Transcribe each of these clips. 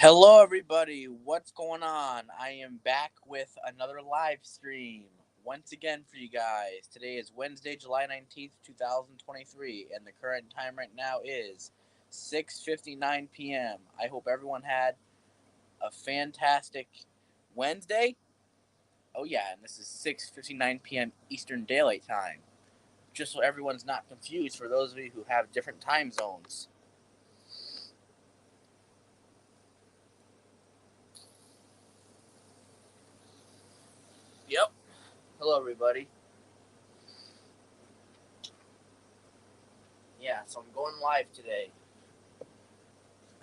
Hello, everybody. What's going on? I am back with another live stream once again for you guys. Today is Wednesday, July 19th, 2023, and the current time right now is 6:59 p.m. I hope everyone had a fantastic Wednesday. Oh, yeah, and this is 6:59 p.m. Eastern Daylight Time. Just so everyone's not confused for those of you who have different time zones. Yep. Hello, everybody. Yeah, so I'm going live today.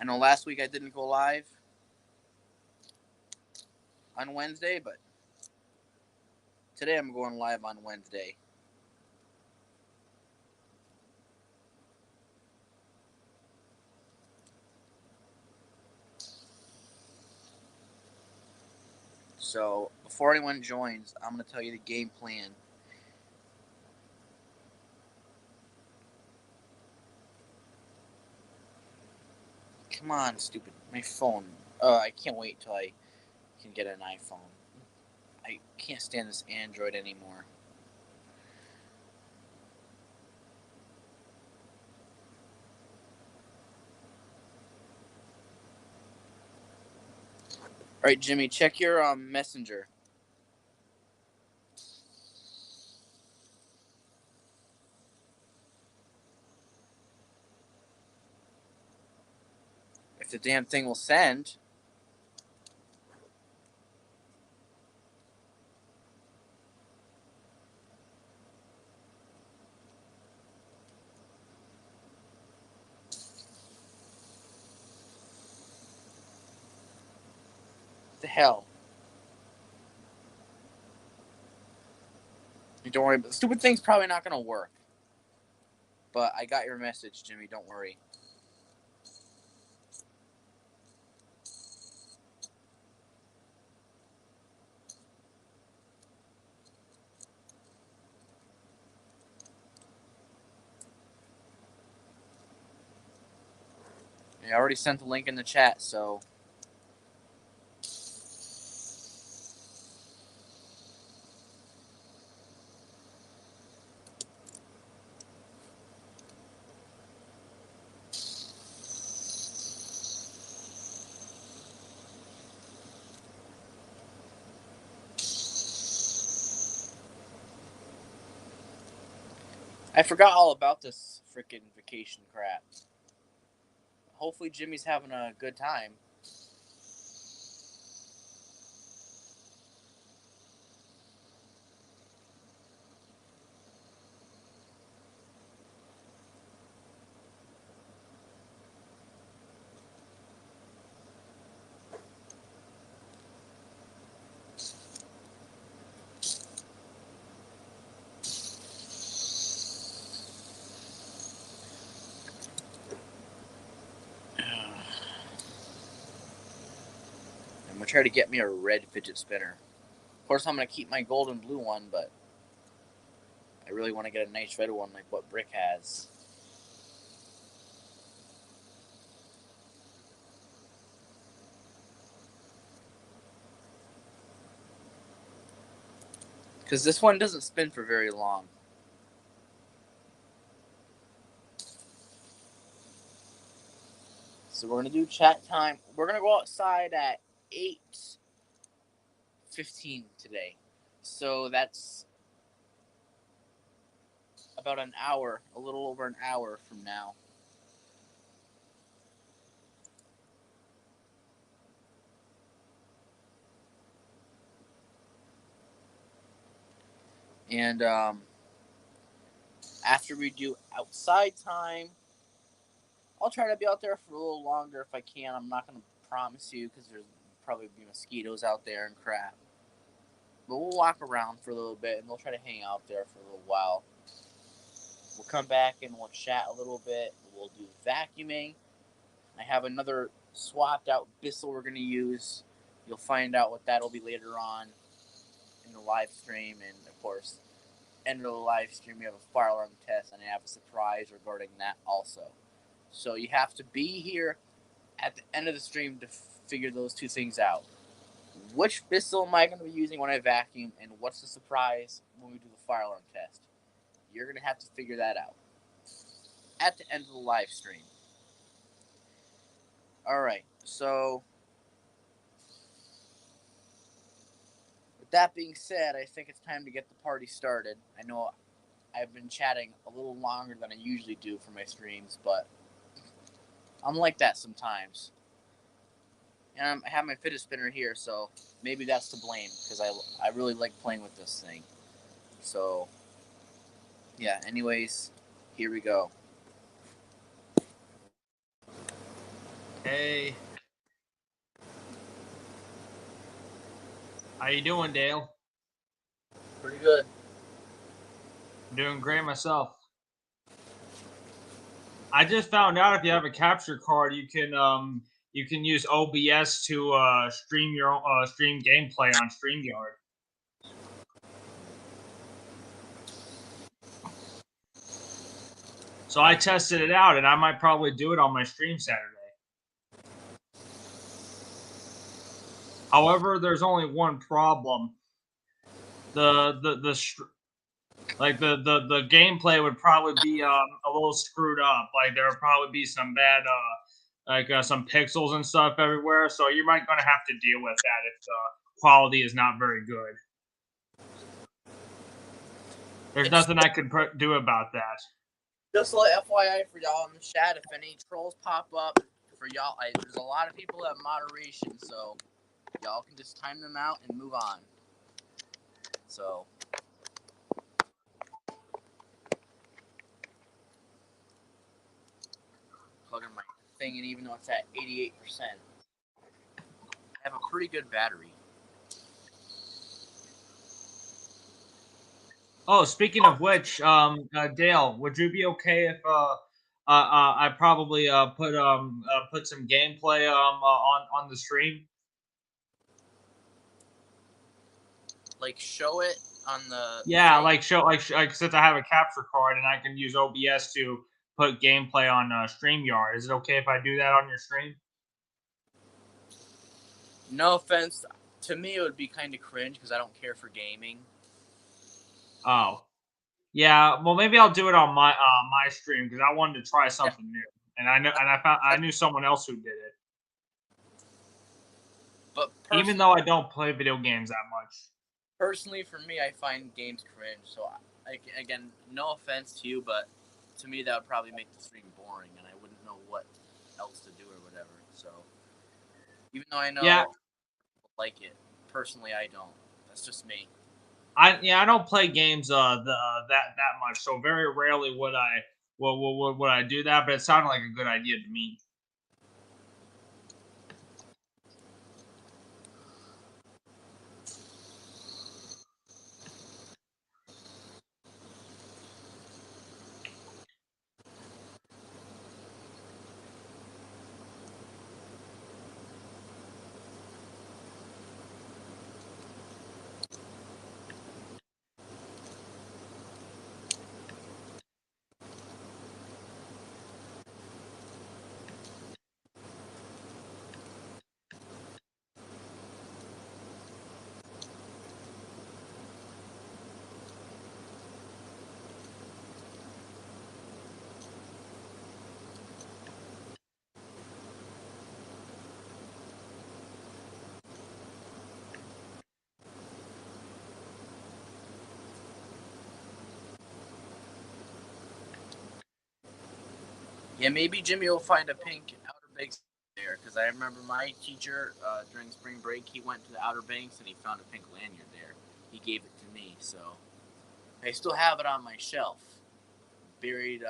I know last week I didn't go live on Wednesday, but today I'm going live on Wednesday. So before anyone joins, I'm going to tell you the game plan. Come on, stupid. My phone. I can't wait till I can get an iPhone. I can't stand this Android anymore. All right, Jimmy, check your messenger. If the damn thing will send. What the hell? Don't worry, but the stupid thing's probably not going to work. But I got your message, Jimmy. Don't worry. I already sent the link in the chat, so. I forgot all about this freaking vacation crap. Hopefully Jimmy's having a good time. I'm gonna try to get me a red fidget spinner. Of course, I'm gonna keep my gold and blue one, but I really want to get a nice red one like what Brick has. Because this one doesn't spin for very long. So we're gonna do chat time. We're gonna go outside at 8:15 today. So that's about an hour, a little over an hour from now. And after we do outside time, I'll try to be out there for a little longer if I can. I'm not going to promise you because there's probably be mosquitoes out there and crap. But we'll walk around for a little bit and we'll try to hang out there for a little while. We'll come back and we'll chat a little bit. We'll do vacuuming. I have another swapped out Bissell we're going to use. You'll find out what that'll be later on in the live stream. And of course, end of the live stream, we have a fire alarm test and I have a surprise regarding that also. So you have to be here at the end of the stream to figure those two things out. Which pistol am I going to be using when I vacuum, and what's the surprise when we do the fire alarm test? You're going to have to figure that out at the end of the live stream. Alright, so with that being said, I think it's time to get the party started. I know I've been chatting a little longer than I usually do for my streams, but I'm like that sometimes. And I have my fidget spinner here, so maybe that's to blame, because I really like playing with this thing. So, yeah, anyways, here we go. Hey. How you doing, Dale? Pretty good. I'm doing great myself. I just found out if you have a capture card, you can use OBS to stream your stream gameplay on StreamYard. So I tested it out, and I might probably do it on my stream Saturday. However, there's only one problem. The gameplay would probably be a little screwed up. Like there would probably be some bad some pixels and stuff everywhere. So you might gonna have to deal with that if the quality is not very good. There's nothing I could do about that. Just a little FYI for y'all in the chat, if any trolls pop up, for y'all, there's a lot of people that have moderation, so y'all can just time them out and move on. So, plugging my thing in, even though it's at 88%. I have a pretty good battery. Oh, speaking of which, Dale, would you be okay if I probably put some gameplay on the stream? Like show it on the Yeah, like since I have a capture card and I can use OBS to put gameplay on StreamYard. Is it okay if I do that on your stream? No offense, to me it would be kind of cringe because I don't care for gaming. Oh, yeah. Well, maybe I'll do it on my stream because I wanted to try something new, and I knew someone else who did it. But even though I don't play video games that much. Personally, for me, I find games cringe. So, again, no offense to you, but to me, that would probably make the stream boring, and I wouldn't know what else to do or whatever. So, even though I know people like it, personally, I don't. That's just me. I don't play games that much, so very rarely would I do that. But it sounded like a good idea to me. Yeah, maybe Jimmy will find a pink Outer Banks there, because I remember my teacher during spring break, he went to the Outer Banks and he found a pink lanyard there. He gave it to me, so I still have it on my shelf, buried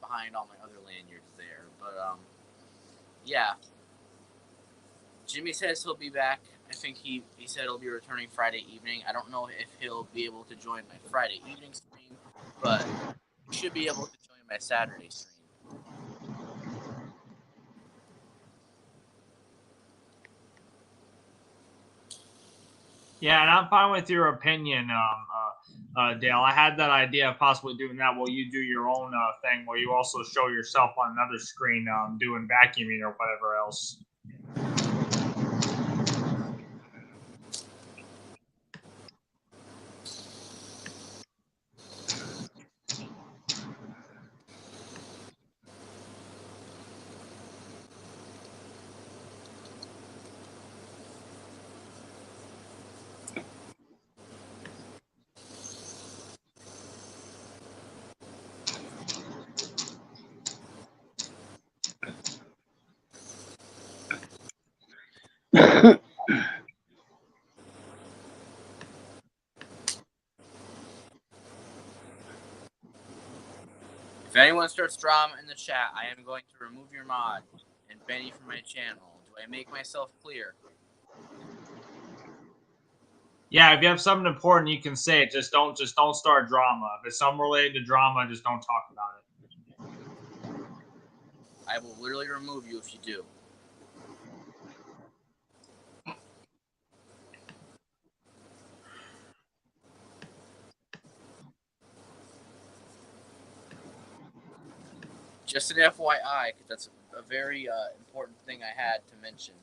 behind all my other lanyards there. But yeah, Jimmy says he'll be back. I think he said he'll be returning Friday evening. I don't know if he'll be able to join my Friday evening stream, but he should be able to join my Saturday stream. Yeah, and I'm fine with your opinion, Dale. I had that idea of possibly doing that while you do your own thing, where you also show yourself on another screen doing vacuuming or whatever else. anyone starts drama in the chat, I am going to remove your mod and ban you from my channel. Do I make myself clear? Yeah, if you have something important, you can say it. Just don't start drama. If it's something related to drama, just don't talk about it. I will literally remove you if you do. Just an FYI, because that's a very important thing I had to mention.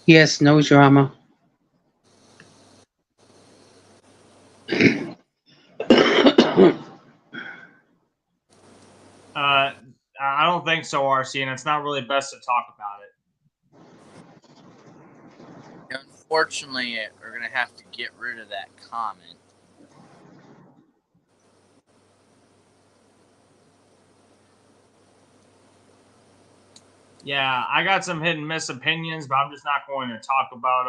Yes, no drama. I don't think so, RC, and it's not really best to talk about it. Unfortunately, we're going to have to get rid of that comment. Yeah, I got some hit and miss opinions, but I'm just not going to talk about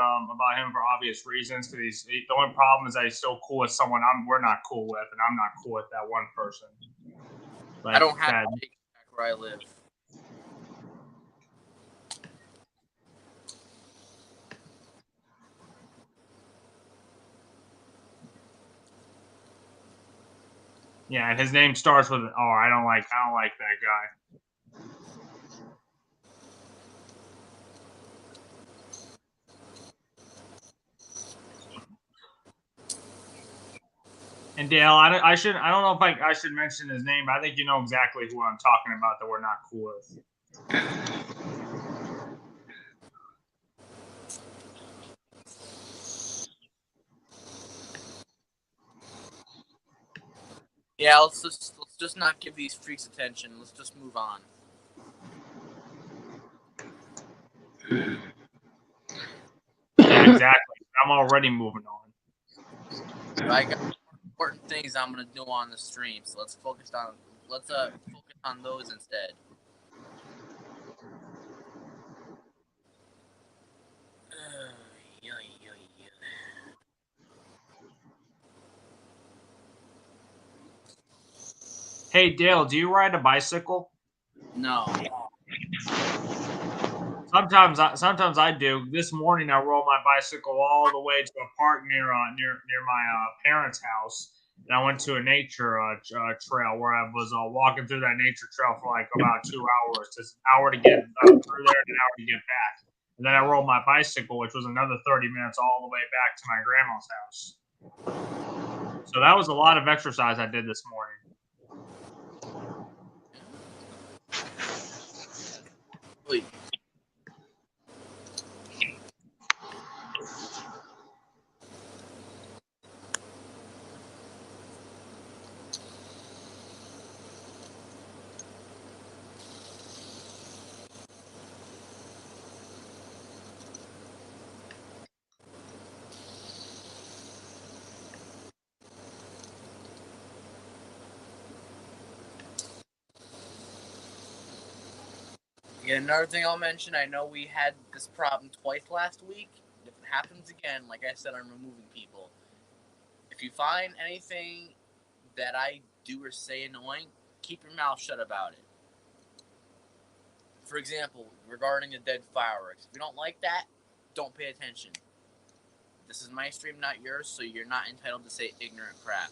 him for obvious reasons. Because the only problem is that he's still cool with someone we're not cool with, and I'm not cool with that one person. Like, I don't have to take it back where I live. Yeah, and his name starts with an R. I don't like that guy. And Dale, I don't know if I should mention his name, but I think you know exactly who I'm talking about that we're not cool with. Yeah, let's just not give these freaks attention. Let's just move on. Yeah, exactly. I'm already moving on. But I got more important things I'm gonna do on the stream, so let's focus on those instead. Hey Dale, do you ride a bicycle? No. Sometimes I do. This morning I rode my bicycle all the way to a park near my parents' house, and I went to a nature trail where I was walking through that nature trail for like about 2 hours. It's an hour to get through there and an hour to get back. And then I rode my bicycle, which was another 30 minutes all the way back to my grandma's house. So that was a lot of exercise I did this morning. Wait. Yeah, another thing I'll mention, I know we had this problem twice last week. If it happens again, like I said, I'm removing people. If you find anything that I do or say annoying, keep your mouth shut about it. For example, regarding the dead fireworks. If you don't like that, don't pay attention. This is my stream, not yours, so you're not entitled to say ignorant crap.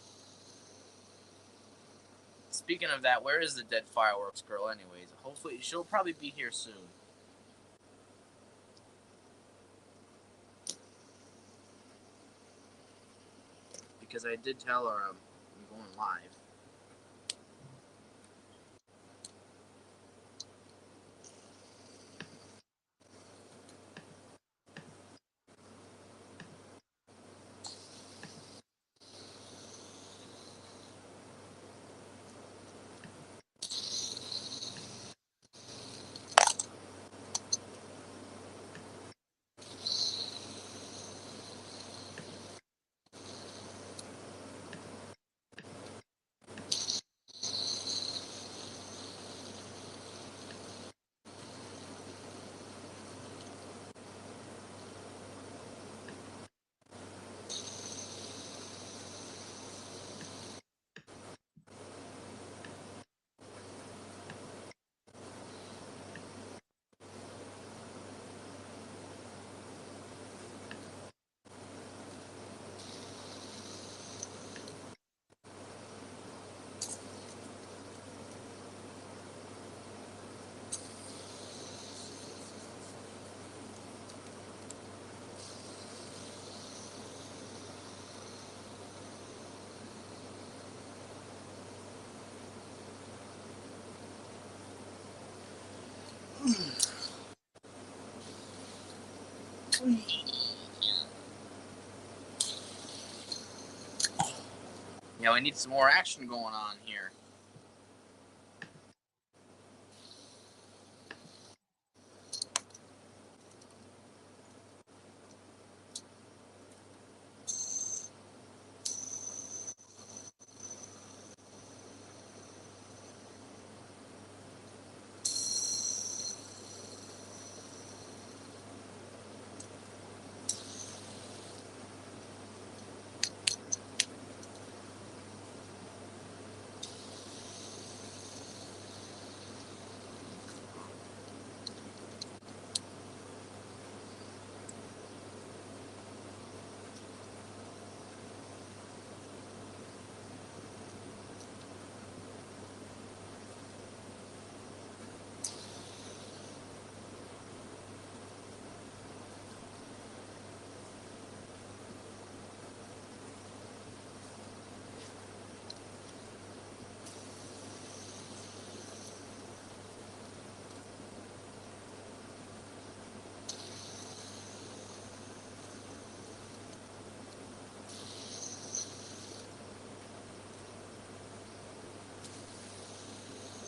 Speaking of that, where is the dead fireworks girl anyways? Hopefully, she'll probably be here soon. Because I did tell her I'm going live. Yeah, we need some more action going on here.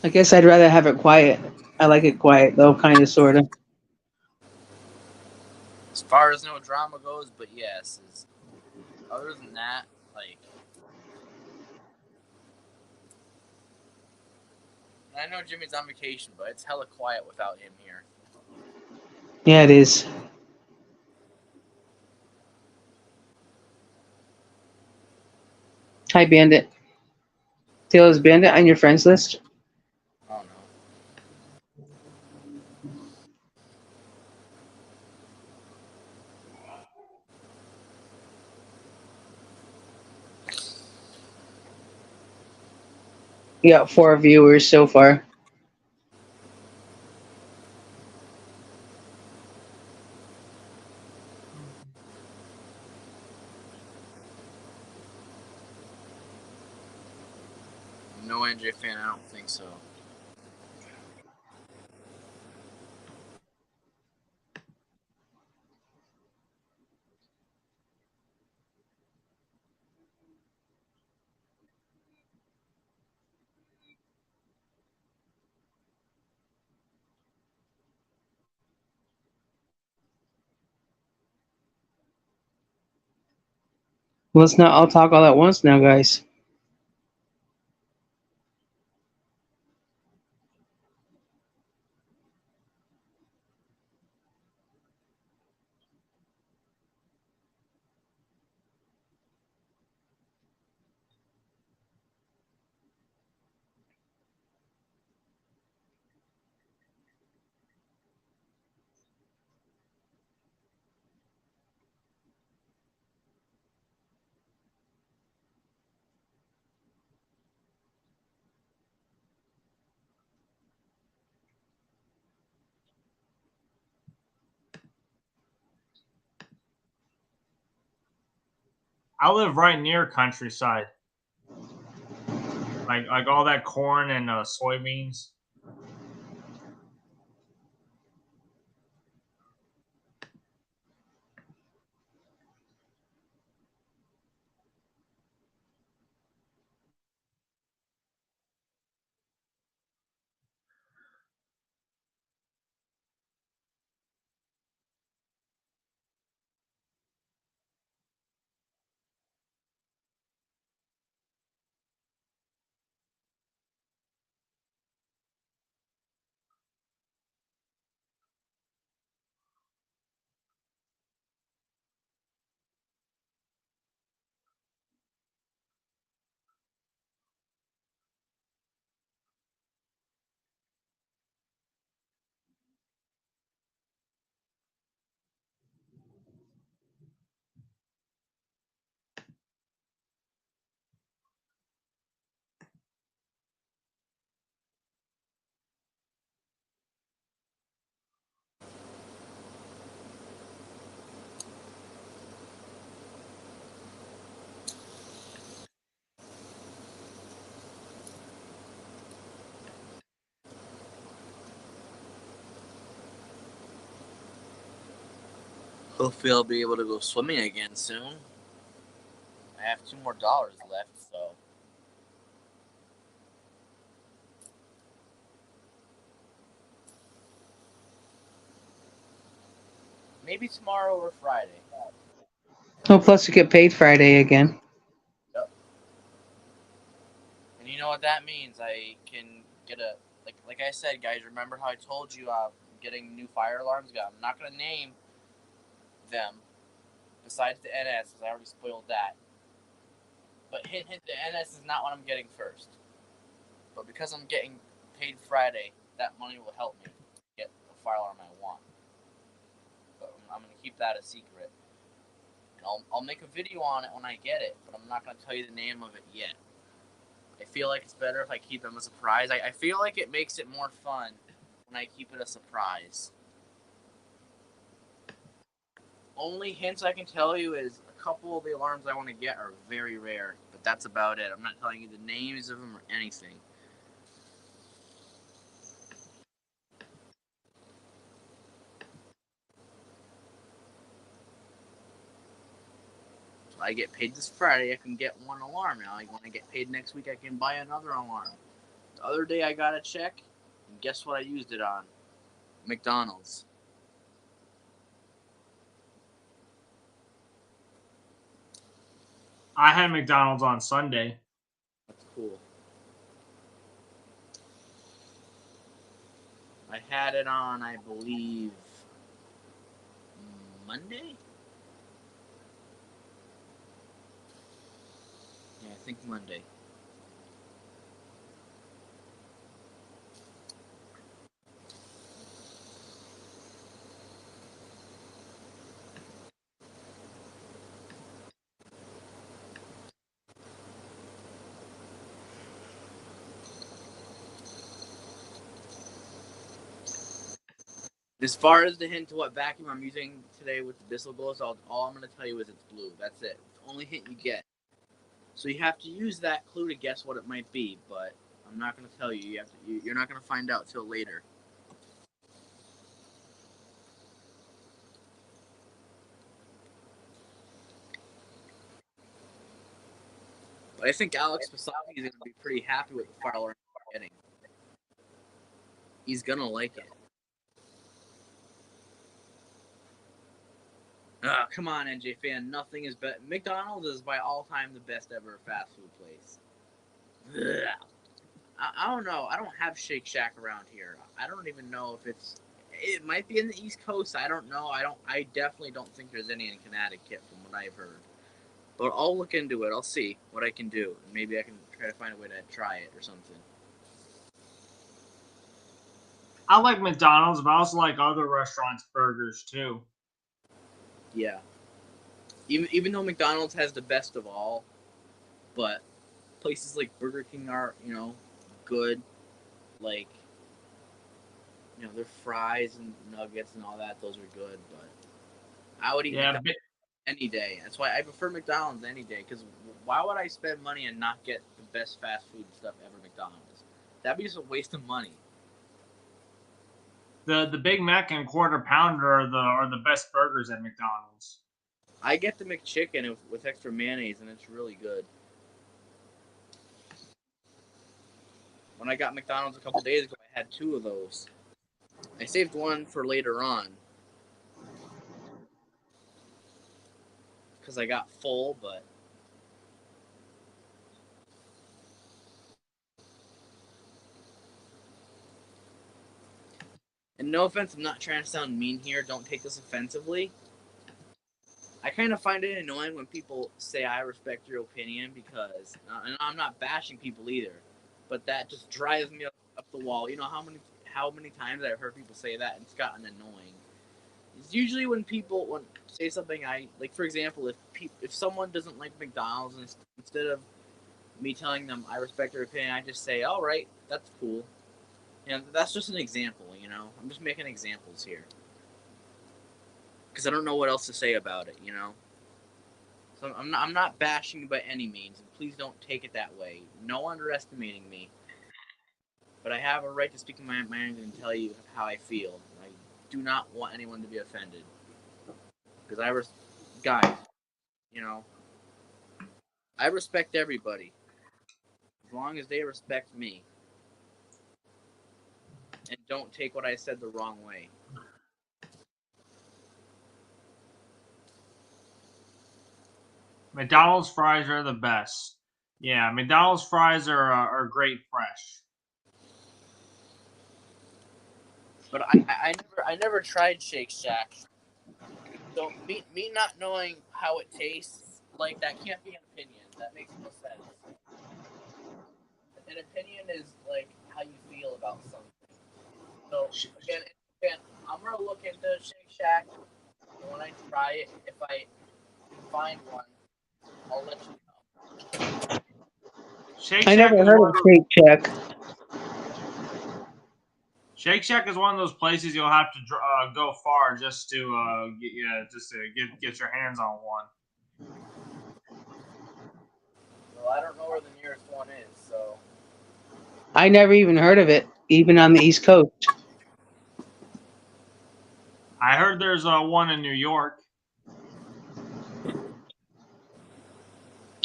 I guess I'd rather have it quiet. I like it quiet though, kind of, sort of. As far as no drama goes, but yes. Other than that, like, I know Jimmy's on vacation, but it's hella quiet without him here. Yeah, it is. Hi, Bandit. Taylor, is Bandit on your friends list? I don't know. You got 4 viewers so far. No NJ fan, I don't think so. Let's not all talk all at once now, guys. I live right near countryside. Like all that corn and soybeans. Hopefully I'll be able to go swimming again soon. I have $2 more left, so. Maybe tomorrow or Friday. Oh, plus you get paid Friday again. Yep. And you know what that means? I can get a like I said, guys. Remember how I told you I'm getting new fire alarms? I'm not gonna name them. Besides the NS, because I already spoiled that. But hint, the NS is not what I'm getting first. But because I'm getting paid Friday, that money will help me get the fire alarm I want. But I'm gonna keep that a secret. And I'll make a video on it when I get it, but I'm not gonna tell you the name of it yet. I feel like it's better if I keep them a surprise. I feel like it makes it more fun when I keep it a surprise. Only hints I can tell you is a couple of the alarms I want to get are very rare, but that's about it. I'm not telling you the names of them or anything. So I get paid this Friday, I can get one alarm now. When I get paid next week, I can buy another alarm. The other day I got a check, and guess what I used it on? McDonald's. I had McDonald's on Sunday. That's cool. I had it on, I believe, Monday? Yeah, I think Monday. As far as the hint to what vacuum I'm using today with the Bissell Glows, all I'm going to tell you is it's blue. That's it. It's the only hint you get. So you have to use that clue to guess what it might be, but I'm not going to tell you. You're not going to find out till later. But I think Alex Pasaki is going to be pretty happy with the fire alarm he's getting. He's going to like it. Come on, NJ fan. Nothing is better. McDonald's is by all time the best ever fast food place. Ugh. I don't know. I don't have Shake Shack around here. I don't even know if it's. It might be in the East Coast. I don't know. I definitely don't think there's any in Connecticut, from what I've heard. But I'll look into it. I'll see what I can do. Maybe I can try to find a way to try it or something. I like McDonald's, but I also like other restaurants' burgers too. Yeah. Even though McDonald's has the best of all, but places like Burger King are, good. Like, their fries and nuggets and all that, those are good. But I would eat McDonald's any day. That's why I prefer McDonald's any day. Because why would I spend money and not get the best fast food stuff ever? McDonald's. That'd be just a waste of money. The Big Mac and Quarter Pounder are the best burgers at McDonald's. I get the McChicken with extra mayonnaise, and it's really good. When I got McDonald's a couple days ago, I had 2 of those. I saved one for later on because I got full, but and no offense, I'm not trying to sound mean here. Don't take this offensively. I kind of find it annoying when people say I respect your opinion because, and I'm not bashing people either, but that just drives me up the wall. You know how many times I've heard people say that, and it's gotten annoying. It's usually when people say something I like. For example, if someone doesn't like McDonald's, and instead of me telling them I respect their opinion, I just say, "All right, that's cool." That's just an example. I'm just making examples here because I don't know what else to say about it. So I'm not bashing you by any means, and please don't take it that way. No underestimating me. But I have a right to speak my mind and tell you how I feel. I do not want anyone to be offended. Because guys, you know, I respect everybody as long as they respect me and don't take what I said the wrong way. McDonald's fries are the best. Yeah, McDonald's fries are great fresh. But I never tried Shake Shack. So me not knowing how it tastes, like, that can't be an opinion. That makes no sense. An opinion is like how you feel about something. So again, I'm gonna look into Shake Shack, and when I try it, if I can find one, I'll let you know. I never heard of Shake Shack. Shake Shack is one of those places you'll have to go far just to get your hands on one. Well, I don't know where the nearest one is, so. I never even heard of it, even on the East Coast. I heard there's one in New York.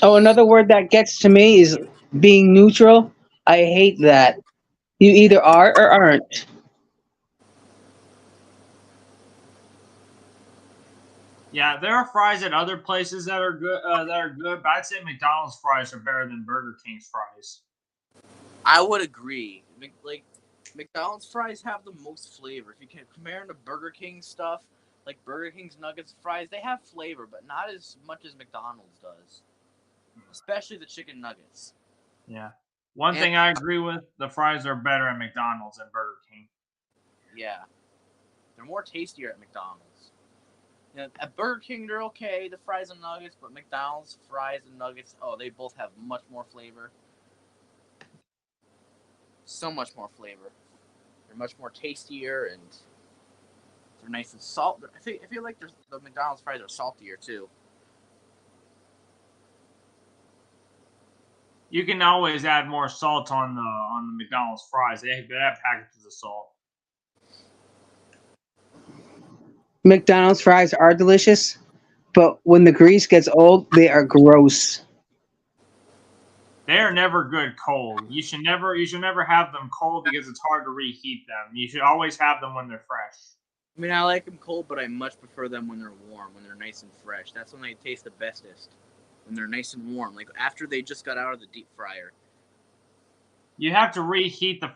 Oh, another word that gets to me is being neutral. I hate that. You either are or aren't. Yeah, there are fries at other places that are good. But I'd say McDonald's fries are better than Burger King's fries. I would agree. Like, McDonald's fries have the most flavor. If you can compare them to Burger King stuff, like Burger King's nuggets fries, they have flavor, but not as much as McDonald's does. Especially the chicken nuggets. Yeah. One thing I agree with, the fries are better at McDonald's than Burger King. Yeah. They're more tastier at McDonald's. You know, at Burger King, they're okay, the fries and nuggets, but McDonald's fries and nuggets, they both have much more flavor. So much more flavor. They're much more tastier, and they're nice and salt. I feel like the McDonald's fries are saltier too. You can always add more salt on the McDonald's fries. They have packages of salt. McDonald's fries are delicious, but when the grease gets old, they are gross. They are never good cold. You should never have them cold because it's hard to reheat them. You should always have them when they're fresh. I mean, I like them cold, but I much prefer them when they're warm, when they're nice and fresh. That's when they taste the bestest. When they're nice and warm, like after they just got out of the deep fryer. You have to reheat the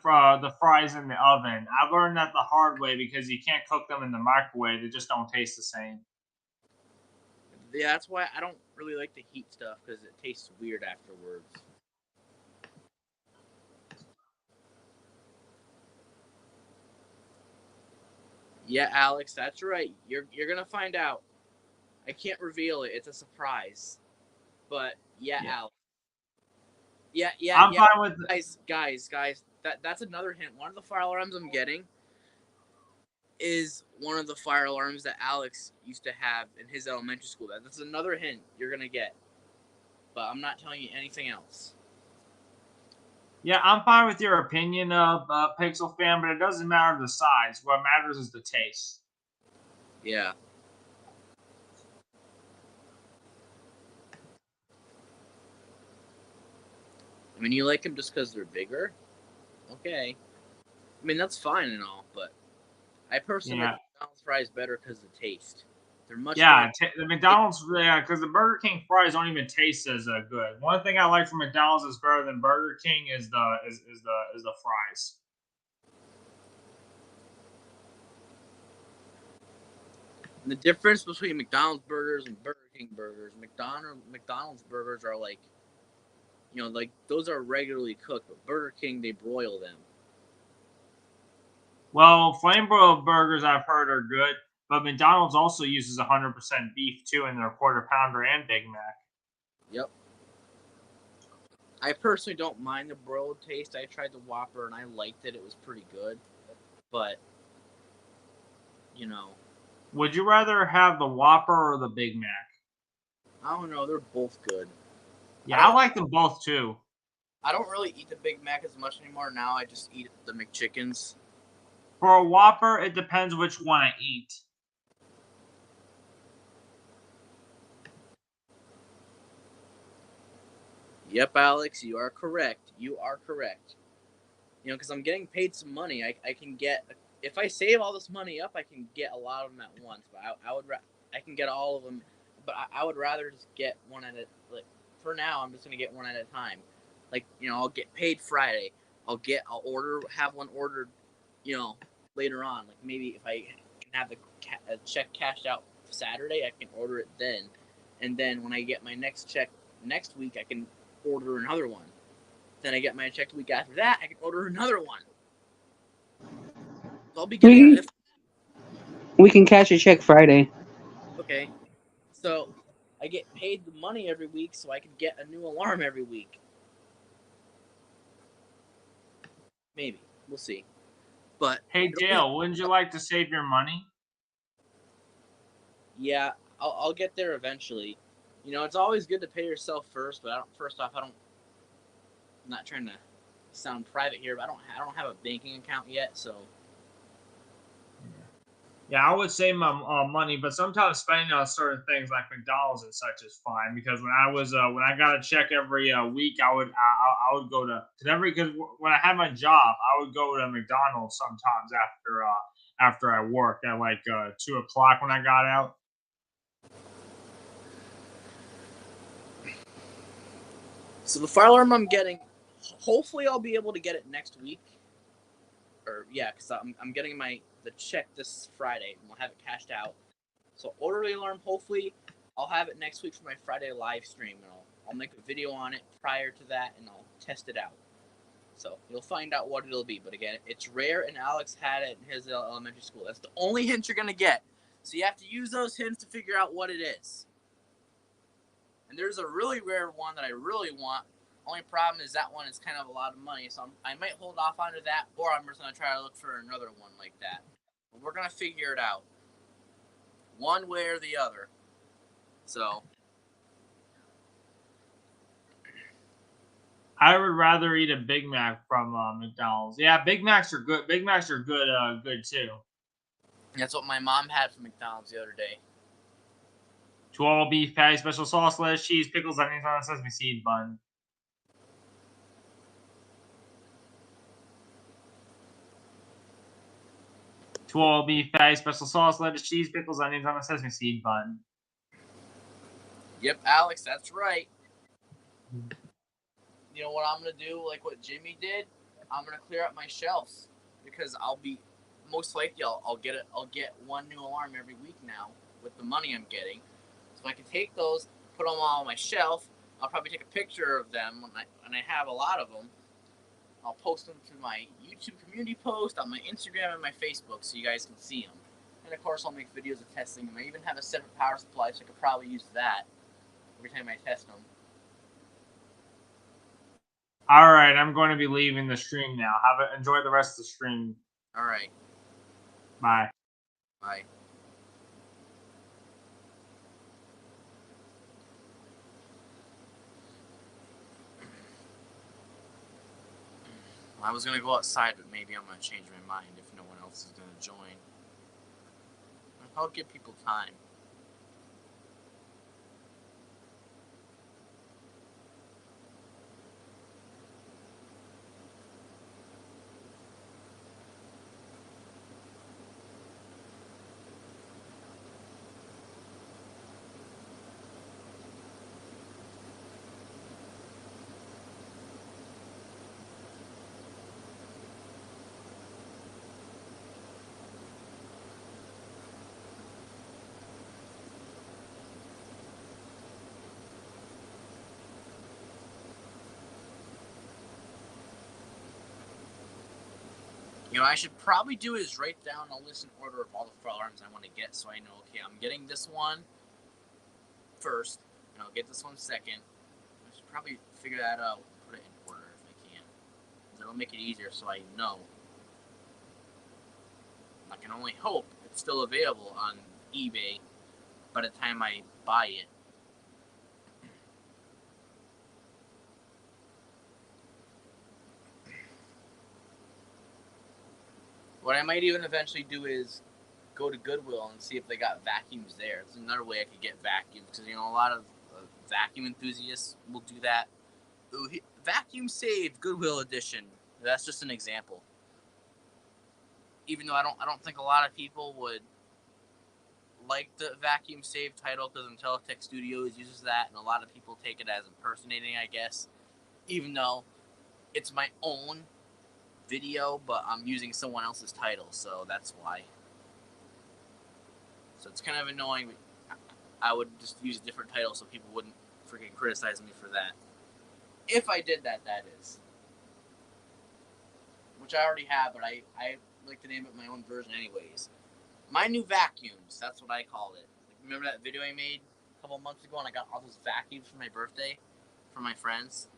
fries in the oven. I learned that the hard way because you can't cook them in the microwave. They just don't taste the same. Yeah, that's why I don't really like to heat stuff, because it tastes weird afterwards. Yeah, Alex, that's right. You're gonna find out. I can't reveal it. It's a surprise. But yeah. Alex. Yeah. I'm fine with guys. That's another hint. One of the fire alarms I'm getting is one of the fire alarms that Alex used to have in his elementary school. That's another hint you're gonna get. But I'm not telling you anything else. Yeah, I'm fine with your opinion, Pixel fan, but it doesn't matter the size. What matters is the taste. Yeah. I mean, you like them just because they're bigger? Okay. I mean, that's fine and all, but I personally like McDonald's fries better because of the taste. They're much more... the McDonald's, because the Burger King fries don't even taste as good. One thing I like from McDonald's is better than Burger King is the fries. And the difference between McDonald's burgers and Burger King burgers, McDonald's burgers are like, like those are regularly cooked, but Burger King, they broil them. Well, flame broiled burgers I've heard are good, but McDonald's also uses 100% beef too in their quarter pounder and Big Mac. Yep. I personally don't mind the broiled taste. I tried the Whopper and I liked it. It was pretty good. But, Would you rather have the Whopper or the Big Mac? I don't know. They're both good. Yeah, I like them both too. I don't really eat the Big Mac as much anymore. Now I just eat the McChickens. For a Whopper, it depends which one I eat. Yep, Alex, you are correct. You are correct. Because I'm getting paid some money. I can get, if I save all this money up, I can get a lot of them at once. But I can get all of them. But I would rather just get one at a, like, for now, I'm just gonna get one at a time. Like, I'll get paid Friday. Have one ordered, later on. Like, maybe if I can have the check cashed out Saturday, I can order it then. And then when I get my next check next week, I can order another one. Then I get my check the week after that, I can order another one. So I'll be getting We we can cash a check Friday. okay. So I get paid the money every week, so I can get a new alarm every week. Maybe we'll see. But Hey Dale, wouldn't you like to save your money? yeah, I'll get there eventually. It's always good to pay yourself first. But first off, I'm not trying to sound private here, but I don't have a banking account yet, so. Yeah, I would save my money, but sometimes spending on certain things like McDonald's and such is fine. Because when I got a check every week, I would go to because when I had my job, I would go to McDonald's sometimes after I worked at like 2 o'clock when I got out. So the fire alarm I'm getting, hopefully I'll be able to get it next week. Or yeah, because I'm getting the check this Friday and we'll have it cashed out. So order the alarm. Hopefully I'll have it next week for my Friday live stream, and I'll make a video on it prior to that, and I'll test it out. So you'll find out what it'll be. But again, it's rare, and Alex had it in his elementary school. That's the only hint you're gonna get. So you have to use those hints to figure out what it is. And there's a really rare one that I really want. Only problem is that one is kind of a lot of money, so I might hold off onto that, or I'm just gonna try to look for another one like that. But we're gonna figure it out, one way or the other. So I would rather eat a Big Mac from McDonald's. Yeah, Big Macs are good. Big Macs are good, good too. that's what my mom had from McDonald's the other day. 12 beef patty, special sauce, lettuce, cheese, pickles, onions on a sesame seed bun. All beef patty, special sauce, lettuce, cheese, pickles, onions on a sesame seed bun. Yep, Alex, that's right. You know what I'm gonna do? Like what Jimmy did, I'm gonna clear out my shelves because I'll be most likely I'll get one new alarm every week now with the money I'm getting. So I can take those, put them all on my shelf. I'll probably take a picture of them when I have a lot of them. I'll post them to my YouTube community post, on my Instagram, and my Facebook so you guys can see them. And of course, I'll make videos of testing them. I even have a separate power supply, so I could probably use that every time I test them. All right, I'm going to be leaving the stream now. Enjoy the rest of the stream. All right. Bye. Bye. I was gonna go outside, but maybe I'm gonna change my mind if no one else is gonna join. I'll give people time. I should probably do is write down a list and order of all the fire alarms I want to get, so I know, okay, I'm getting this one first, and I'll get this one second. I should probably figure that out, put it in order if I can. That'll make it easier so I know. I can only hope it's still available on eBay by the time I buy it. What I might even eventually do is go to Goodwill and see if they got vacuums there. It's another way I could get vacuums because a lot of vacuum enthusiasts will do that. Ooh, vacuum saved Goodwill edition. That's just an example. Even though I don't think a lot of people would like the vacuum save title because Intelitech Studios uses that, and a lot of people take it as impersonating, I guess. Even though it's my own video, but I'm using someone else's title, so that's why. So it's kind of annoying. I would just use a different title so people wouldn't freaking criticize me for that. If I did that, that is. Which I already have, but I like to name it my own version anyways. My new vacuums, that's what I call it. Remember that video I made a couple months ago and I got all those vacuums for my birthday from my friends?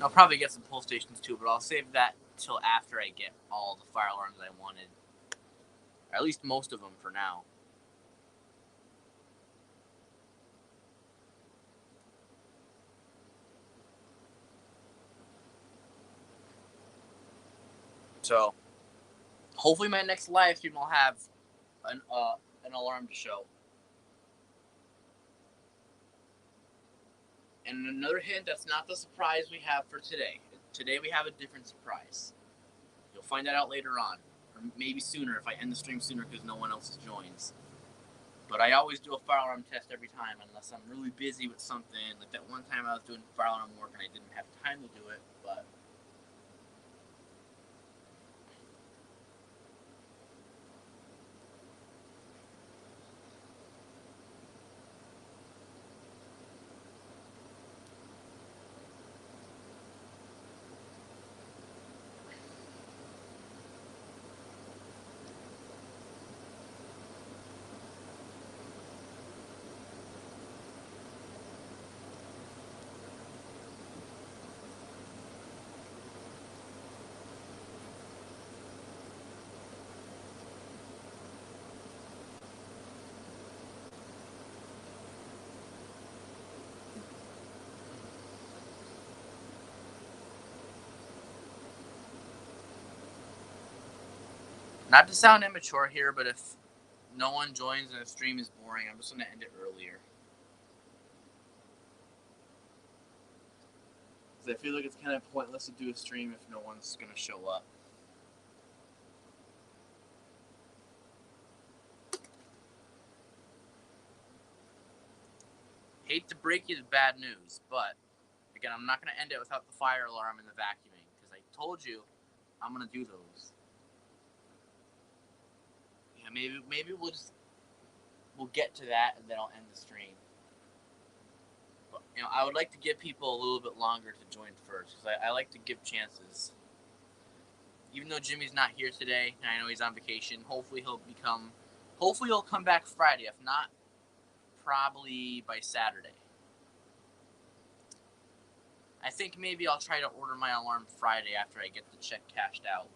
I'll probably get some pull stations too, but I'll save that till after I get all the fire alarms I wanted. Or at least most of them for now. So, hopefully my next live stream will have an alarm to show. And another hint, that's not the surprise we have for today. Today we have a different surprise. You'll find that out later on. Or maybe sooner if I end the stream sooner because no one else joins. But I always do a fire alarm test every time unless I'm really busy with something. Like that one time I was doing fire alarm work and I didn't have time to do it. But not to sound immature here, but if no one joins and the stream is boring, I'm just going to end it earlier. Because I feel like it's kind of pointless to do a stream if no one's going to show up. Hate to break you the bad news, but again, I'm not going to end it without the fire alarm and the vacuuming. Because I told you I'm going to do those. Yeah, maybe we'll get to that and then I'll end the stream. But, I would like to give people a little bit longer to join first because I like to give chances. Even though Jimmy's not here today, and I know he's on vacation, hopefully he'll come back Friday. If not, probably by Saturday. I think maybe I'll try to order my alarm Friday after I get the check cashed out.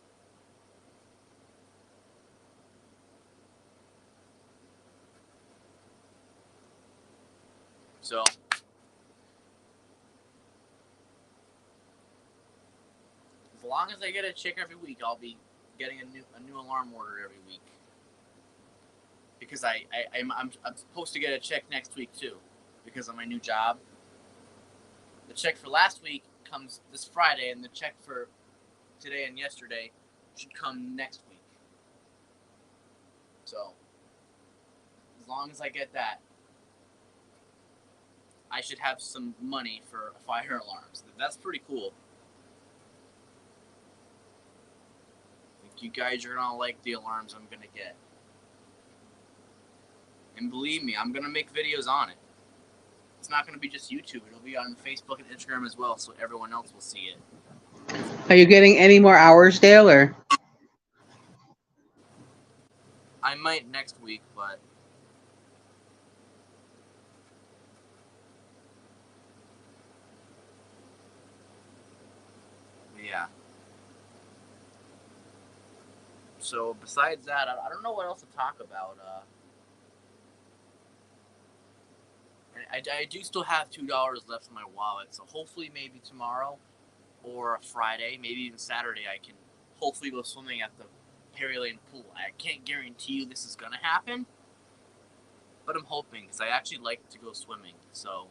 So, as long as I get a check every week, I'll be getting a new alarm order every week. Because I'm supposed to get a check next week too, because of my new job. The check for last week comes this Friday, and the check for today and yesterday should come next week. So, as long as I get that, I should have some money for fire alarms. That's pretty cool. I think you guys are gonna like the alarms I'm gonna get. And believe me, I'm gonna make videos on it. It's not gonna be just YouTube, it'll be on Facebook and Instagram as well, so everyone else will see it. Are you getting any more hours, Dale, or? I might next week, but yeah. So besides that, I don't know what else to talk about. I do still have $2 left in my wallet, so hopefully maybe tomorrow or a Friday, maybe even Saturday, I can hopefully go swimming at the Perry Lane pool. I can't guarantee you this is gonna happen, but I'm hoping because I actually like to go swimming. So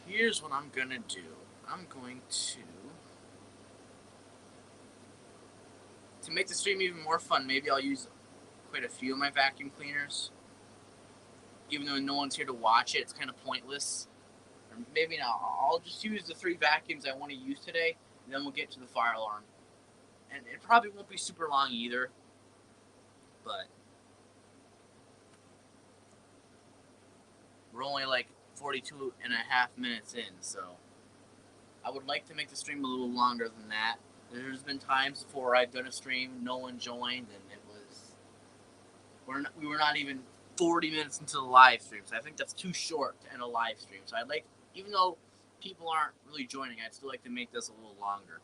here's what I'm gonna do. I'm going to make the stream even more fun. Maybe I'll use quite a few of my vacuum cleaners, even though no one's here to watch it. It's kind of pointless. Or maybe not. I'll just use the 3 vacuums I want to use today, and then we'll get to the fire alarm. And it probably won't be super long either, but we're only like 42 and a half minutes in, so I would like to make the stream a little longer than that. There's been times before I've done a stream, no one joined, and we were not even 40 minutes into the live stream, so I think that's too short to end a live stream. So I'd like, even though people aren't really joining, I'd still like to make this a little longer.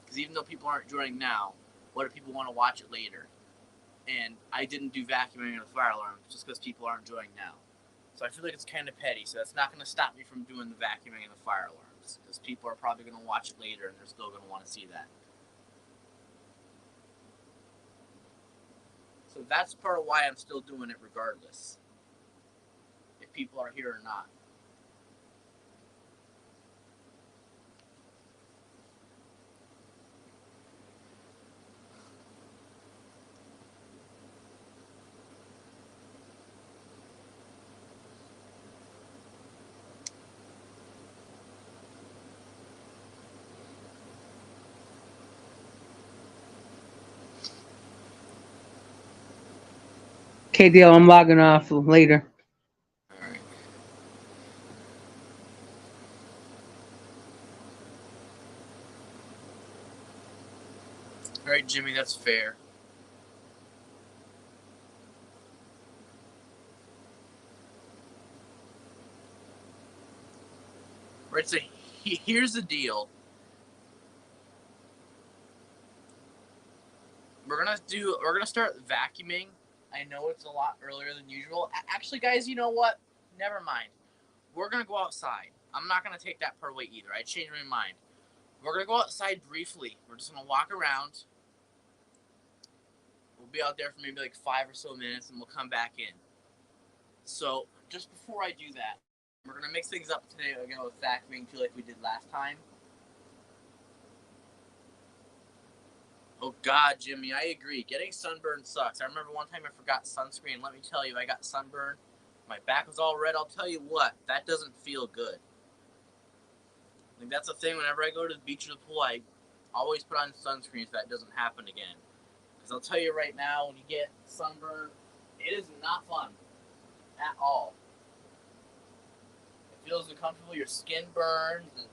Because even though people aren't joining now, what if people want to watch it later? And I didn't do vacuuming or the fire alarm just because people aren't joining now. So I feel like it's kind of petty, so that's not going to stop me from doing the vacuuming and the fire alarms, because people are probably going to watch it later and they're still going to want to see that. So that's part of why I'm still doing it regardless, if people are here or not. Okay, Dale, I'm logging off later. All right. All right, Jimmy, that's fair. Right, so here's the deal. We're gonna start vacuuming. I know it's a lot earlier than usual. Actually, guys, you know what? Never mind. We're gonna go outside. I'm not gonna take that part away either. I changed my mind. We're gonna go outside briefly. We're just gonna walk around. We'll be out there for maybe like 5 or so minutes, and we'll come back in. So just before I do that, we're gonna mix things up today again with vacuuming, feel like we did last time. Oh God, Jimmy, I agree. Getting sunburned sucks. I remember one time I forgot sunscreen. Let me tell you, I got sunburned. My back was all red. I'll tell you what, that doesn't feel good. Like, that's the thing. Whenever I go to the beach or the pool, I always put on sunscreen so that doesn't happen again. Because I'll tell you right now, when you get sunburned, it is not fun at all. It feels uncomfortable. Your skin burns, and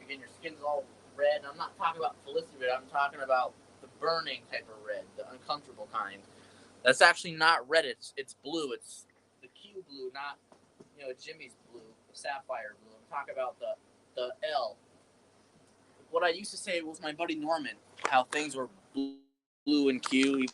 again, your skin's all red. And I'm not talking about Felicity Red. I'm talking about the burning type of red, the uncomfortable kind. That's actually not red. It's blue. It's the Q blue, not Jimmy's blue, the sapphire blue. I'm talking about the L. What I used to say was my buddy Norman, how things were blue and Q.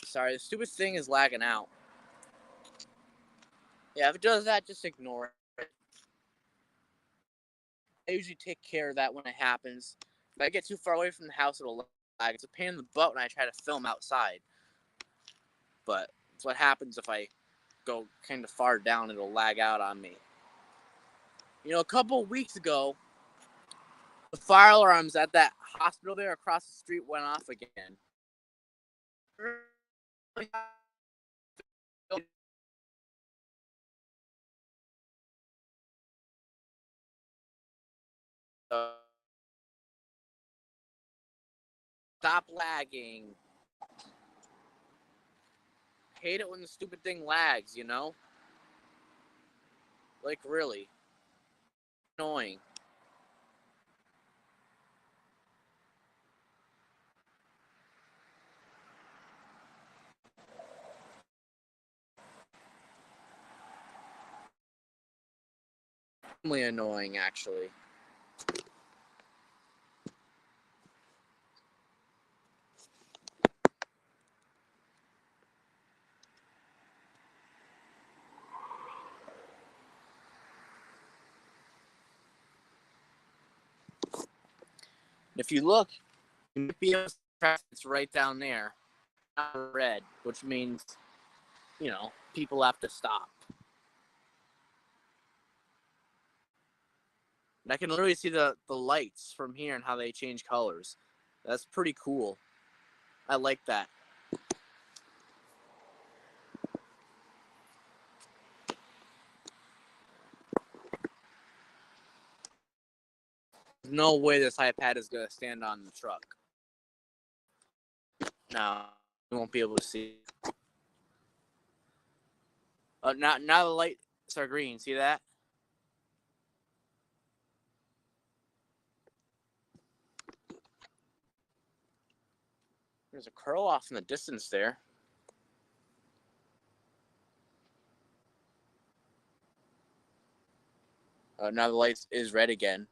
Sorry, the stupid thing is lagging out. Yeah, if it does that, just ignore it. I usually take care of that when it happens. If I get too far away from the house, it'll lag. It's a pain in the butt when I try to film outside. But it's what happens if I go kind of far down, it'll lag out on me. You know, a couple of weeks ago, the fire alarms at that hospital there across the street went off again. Stop lagging. Hate it when the stupid thing lags, you know? Like, really. Annoying. Extremely annoying, actually. If you look, you might be able to see it's right down there. Red, which means, you know, people have to stop. And I can literally see the lights from here and how they change colors. That's pretty cool. I like that. There's no way this iPad is going to stand on the truck. No, you won't be able to see. Now the lights are green. See that? There's a curl off in the distance there. Now the lights is red again.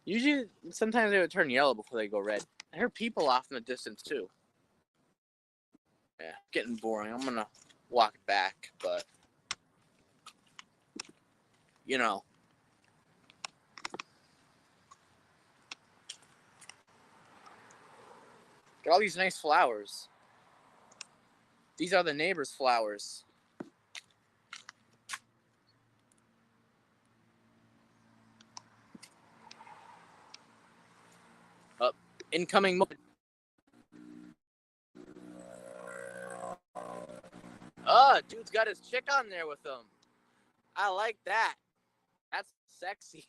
Usually, sometimes they would turn yellow before they go red. I hear people off in the distance too. Yeah, getting boring. I'm gonna walk back, but you know. Got all these nice flowers. These are the neighbor's flowers. Incoming. Dude's got his chick on there with him. I like that. That's sexy.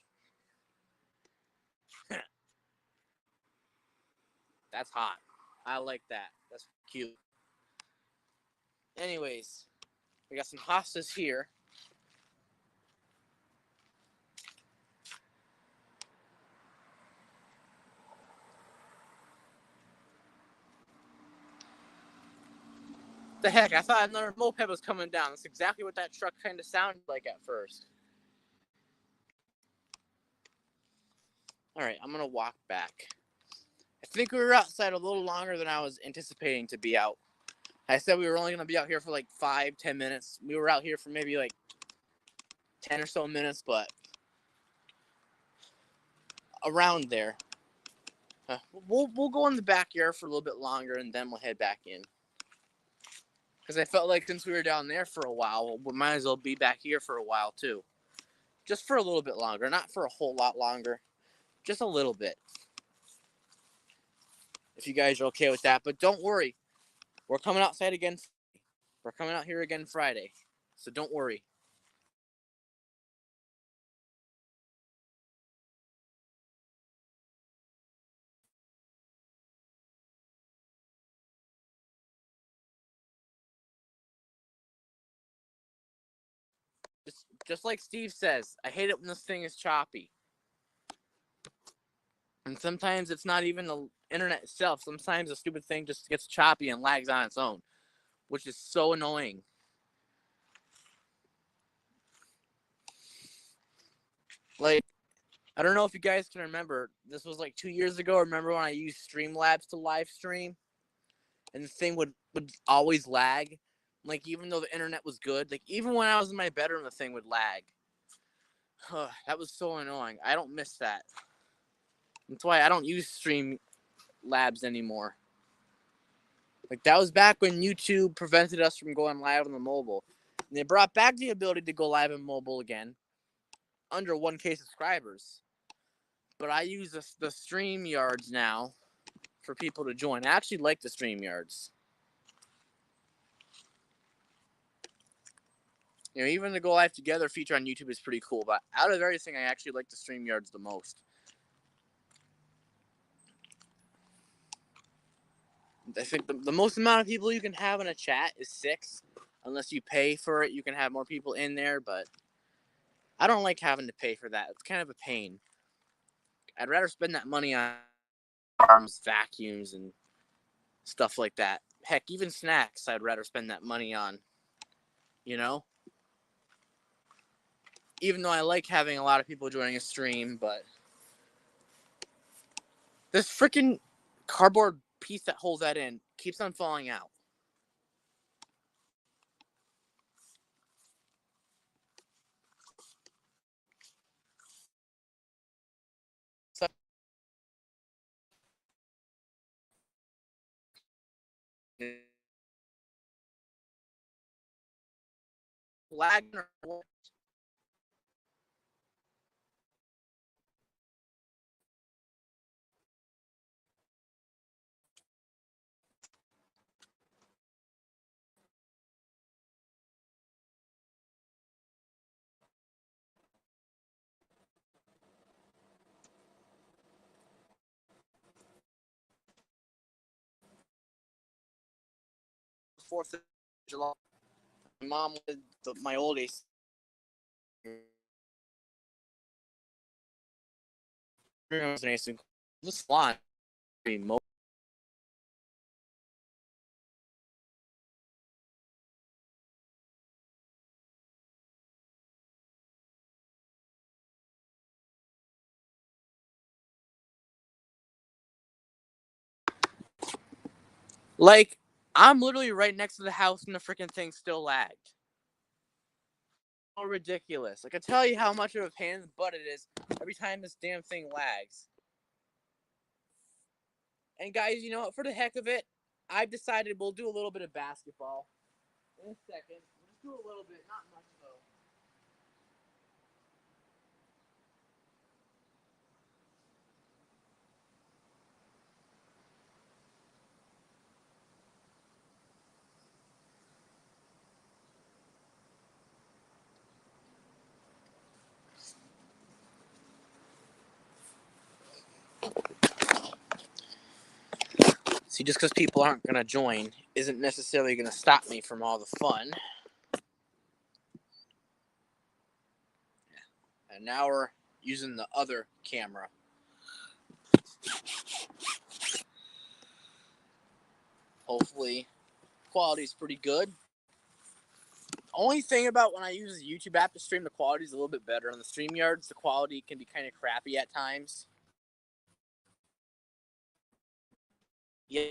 That's hot. I like that. That's cute. Anyways, we got some hostas here. The heck, I thought another moped was coming down. That's exactly what that truck kind of sounded like at first. All right, I'm going to walk back. I think we were outside a little longer than I was anticipating to be out. I said we were only going to be out here for like 5-10 minutes. We were out here for maybe like 10 or so minutes, but around there. We'll go in the backyard for a little bit longer and then we'll head back in. Because I felt like since we were down there for a while, we might as well be back here for a while too. Just for a little bit longer. Not for a whole lot longer. Just a little bit. If you guys are okay with that. But don't worry. We're coming outside again. We're coming out here again Friday. So don't worry. Just like Steve says, I hate it when this thing is choppy. And sometimes it's not even the internet itself. Sometimes the stupid thing just gets choppy and lags on its own, which is so annoying. Like, I don't know if you guys can remember. This was like 2 years ago. Remember when I used Streamlabs to live stream? and the thing would always lag. Like, even though the internet was good, like, even when I was in my bedroom, the thing would lag. That was so annoying. I don't miss that. That's why I don't use Streamlabs anymore. Like, that was back when YouTube prevented us from going live on the mobile. And they brought back the ability to go live on mobile again under 1K subscribers. But I use the StreamYards now for people to join. I actually like the StreamYards. You know, even the Go Live Together feature on YouTube is pretty cool. But out of everything, I actually like the StreamYards the most. I think the most amount of people you can have in a chat is 6. Unless you pay for it, you can have more people in there. But I don't like having to pay for that. It's kind of a pain. I'd rather spend that money on arms, vacuums, and stuff like that. Heck, even snacks, I'd rather spend that money on. You know? Even though I like having a lot of people joining a stream, but this freaking cardboard piece that holds that in keeps on falling out. So, lagging or 4th of July. My mom wanted my oldest. This salon. Like, I'm literally right next to the house and the freaking thing still lagged. So ridiculous. Like, I tell you how much of a pain in the butt it is every time this damn thing lags. And guys, you know what? For the heck of it, I've decided we'll do a little bit of basketball in a second. We'll just do a little bit, not much though. See, just because people aren't going to join isn't necessarily going to stop me from all the fun. And now we're using the other camera. Hopefully, quality's pretty good. Only thing about when I use the YouTube app to stream, the quality is a little bit better. On the StreamYards, the quality can be kind of crappy at times. Yeah,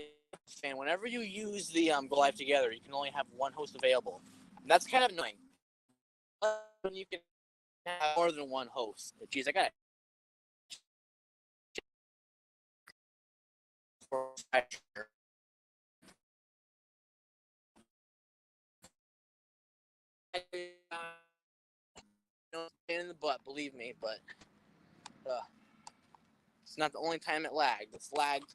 and whenever you use the Go Live Together, you can only have one host available. And that's kind of annoying. When you can have more than one host. Jeez, I got it. Pain in the butt, believe me, but it's not the only time it lagged. It's lagged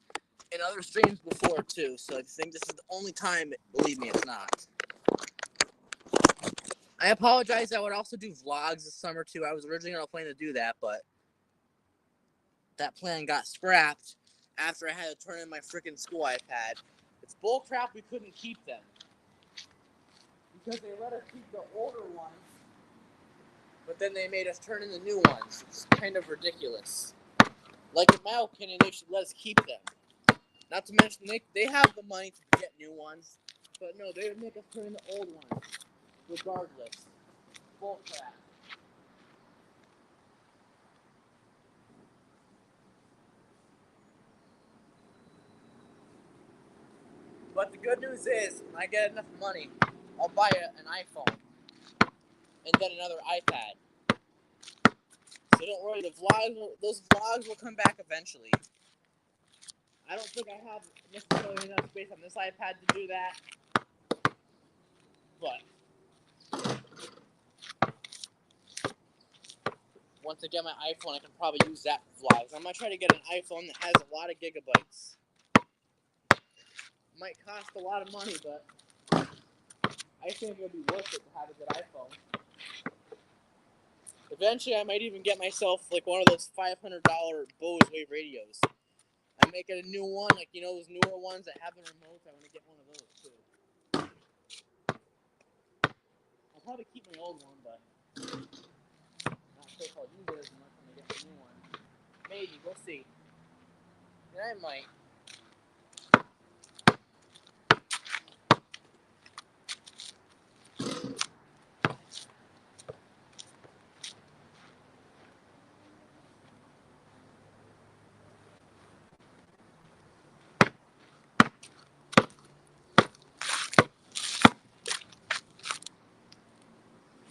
in other streams before too, so I think this is the only time. Believe me, it's not. I apologize. I would also do vlogs this summer too. I was originally going to plan to do that, but that plan got scrapped after I had to turn in my freaking school iPad. It's bullcrap. We couldn't keep them because they let us keep the older ones, but then they made us turn in the new ones. It's kind of ridiculous. Like, in my opinion, they should let us keep them. Not to mention, they have the money to get new ones, but no, they would make us turn in the old ones regardless. Bullcrap. But the good news is, when I get enough money, I'll buy an iPhone and then another iPad. So don't worry, those vlogs will come back eventually. I don't think I have necessarily enough space on this iPad to do that, but once I get my iPhone, I can probably use that for vlogs. I'm gonna try to get an iPhone that has a lot of gigabytes. Might cost a lot of money, but I think it'll be worth it to have a good iPhone. Eventually, I might even get myself like one of those $500 Bose Wave radios. I'm making a new one, like those newer ones that have the remotes. I want to get one of those too. I'll probably keep my old one, but not sure if I'll use it as much when I get the new one. Maybe, we'll see. And I might.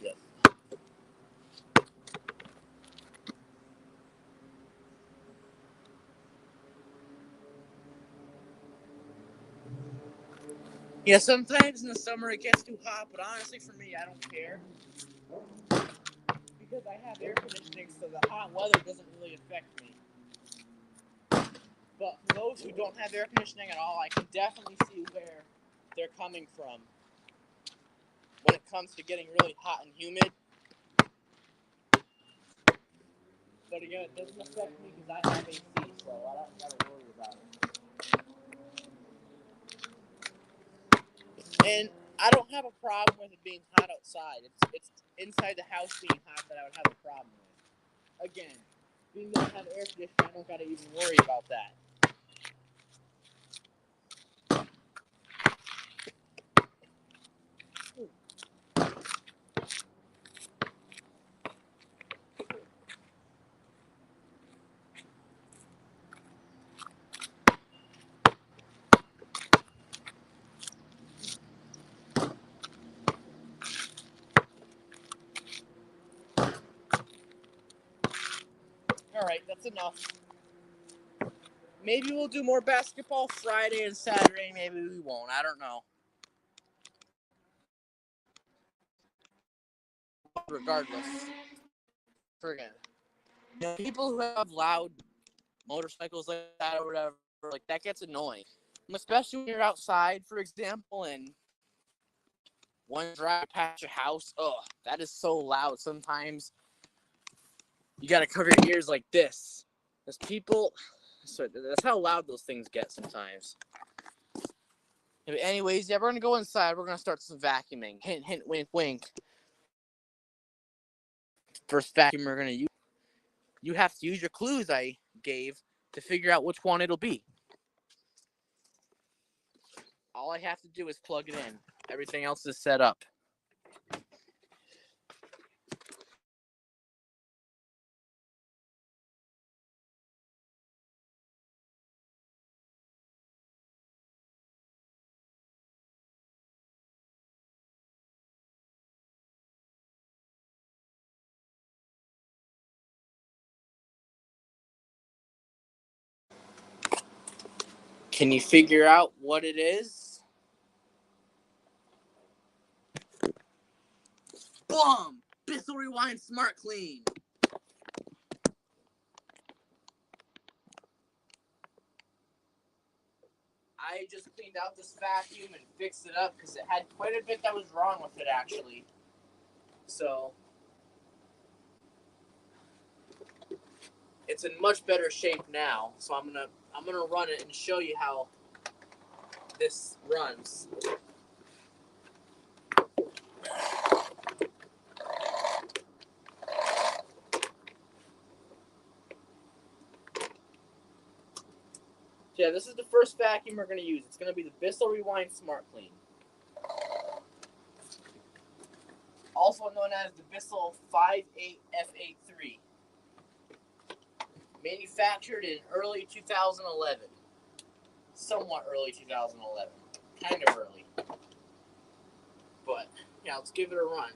Yes. Yeah, sometimes in the summer it gets too hot, but honestly for me, I don't care. Because I have air conditioning, so the hot weather doesn't really affect me. But for those who don't have air conditioning at all, I can definitely see where they're coming from when it comes to getting really hot and humid. But again, it doesn't affect me because I have AC, so I don't gotta worry about it. And I don't have a problem with it being hot outside. It's inside the house being hot that I would have a problem with. Again, being that I have air conditioning, I don't gotta even worry about that. Alright, that's enough. Maybe we'll do more basketball Friday and Saturday. Maybe we won't. I don't know. Regardless. Forget it. People who have loud motorcycles like that or whatever, like that gets annoying. Especially when you're outside, for example, and one drive past your house. Ugh, that is so loud. Sometimes you gotta cover your ears like this. There's people. So that's how loud those things get sometimes. But anyways, yeah, we're gonna go inside. We're gonna start some vacuuming. Hint, hint, wink, wink. First vacuum we're gonna use. You have to use your clues I gave to figure out which one it'll be. All I have to do is plug it in. Everything else is set up. Can you figure out what it is? Boom! Bissell Rewind Smart Clean. I just cleaned out this vacuum and fixed it up because it had quite a bit that was wrong with it actually. So it's in much better shape now. So I'm gonna run it and show you how this runs. Yeah, this is the first vacuum we're going to use. It's going to be the Bissell Rewind Smart Clean. Also known as the Bissell 58F83. Manufactured in early 2011. Somewhat early 2011. kind of early. But, yeah, let's give it a run.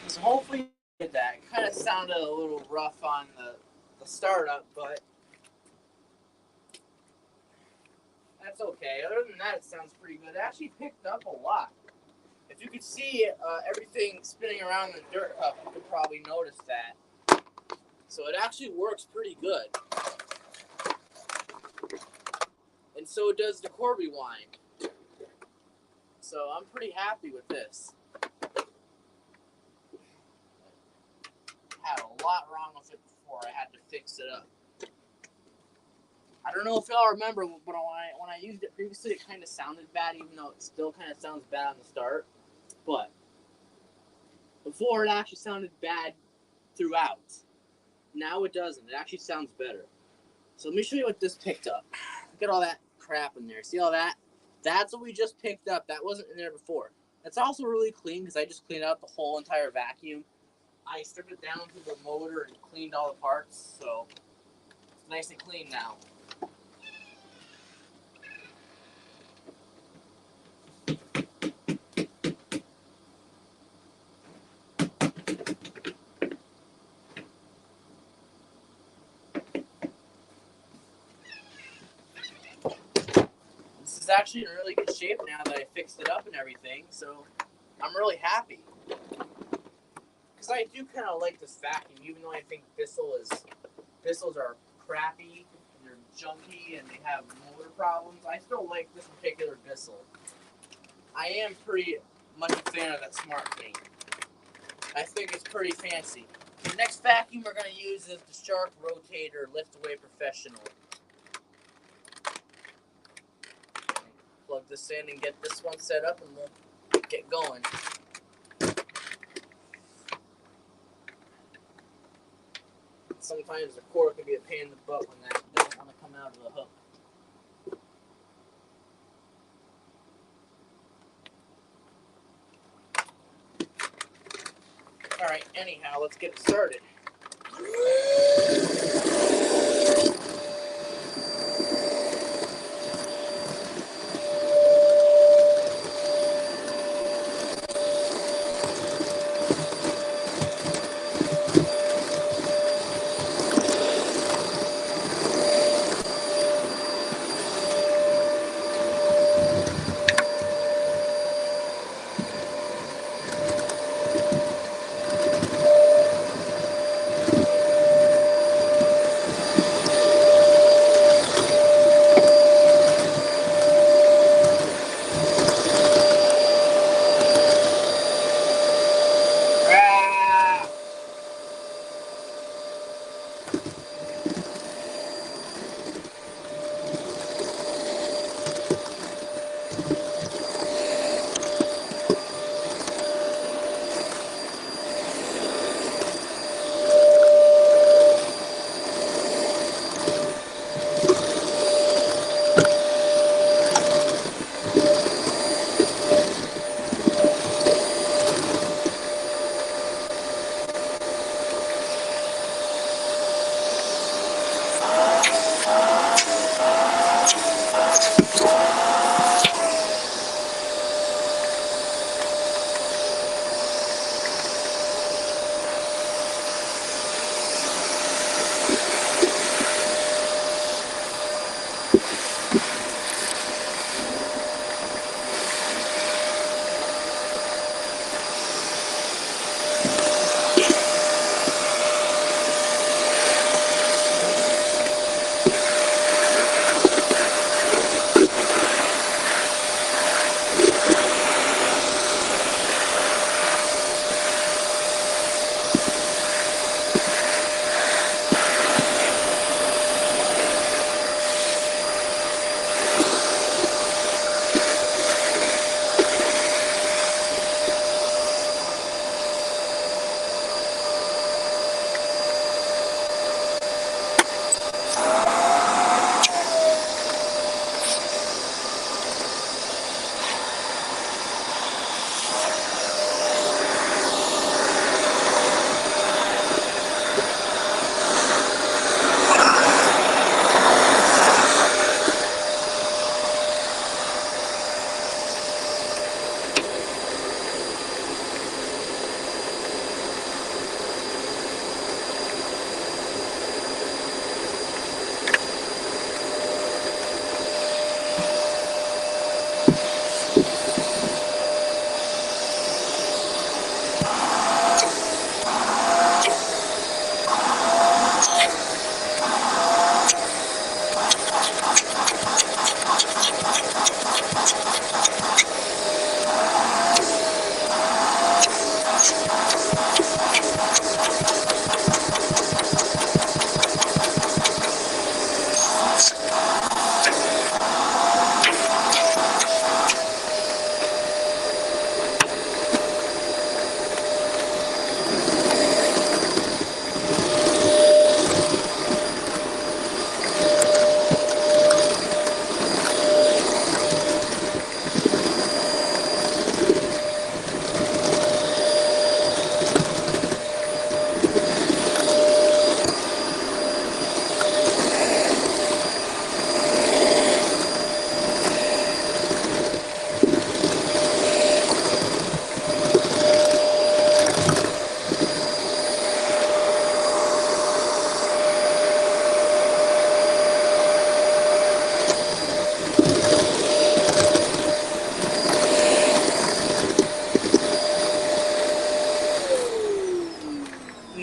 So hopefully you did that. It kind of sounded a little rough on the startup, but that's okay. Other than that, it sounds pretty good. It actually picked up a lot. If you could see everything spinning around in the dirt cup, you could probably notice that. So it actually works pretty good. And so does the Corby wine. So I'm pretty happy with this. Had a lot wrong with it before. I had to fix it up. I don't know if y'all remember, but when I used it previously, it kind of sounded bad, even though it still kind of sounds bad on the start. But Before, it actually sounded bad throughout. Now it doesn't. It actually sounds better. So let me show you what this picked up. Look at all that crap in there. See all that? That's what we just picked up. That wasn't in there before. It's also really clean because I just cleaned out the whole entire vacuum. I stripped it down to the motor and cleaned all the parts, so it's nice and clean now. This is actually in really good shape now that I fixed it up and everything, so I'm really happy. Because I do kind of like this vacuum, even though I think Bissell's are crappy, and they're junky, and they have motor problems. I still like this particular Bissell. I am pretty much a fan of that Smart Clean. I think it's pretty fancy. The next vacuum we're going to use is the Shark Rotator Lift Away Professional. Plug this in and get this one set up, and we'll get going. Sometimes the cord can be a pain in the butt when that doesn't want to come out of the hook. Alright, anyhow, let's get started.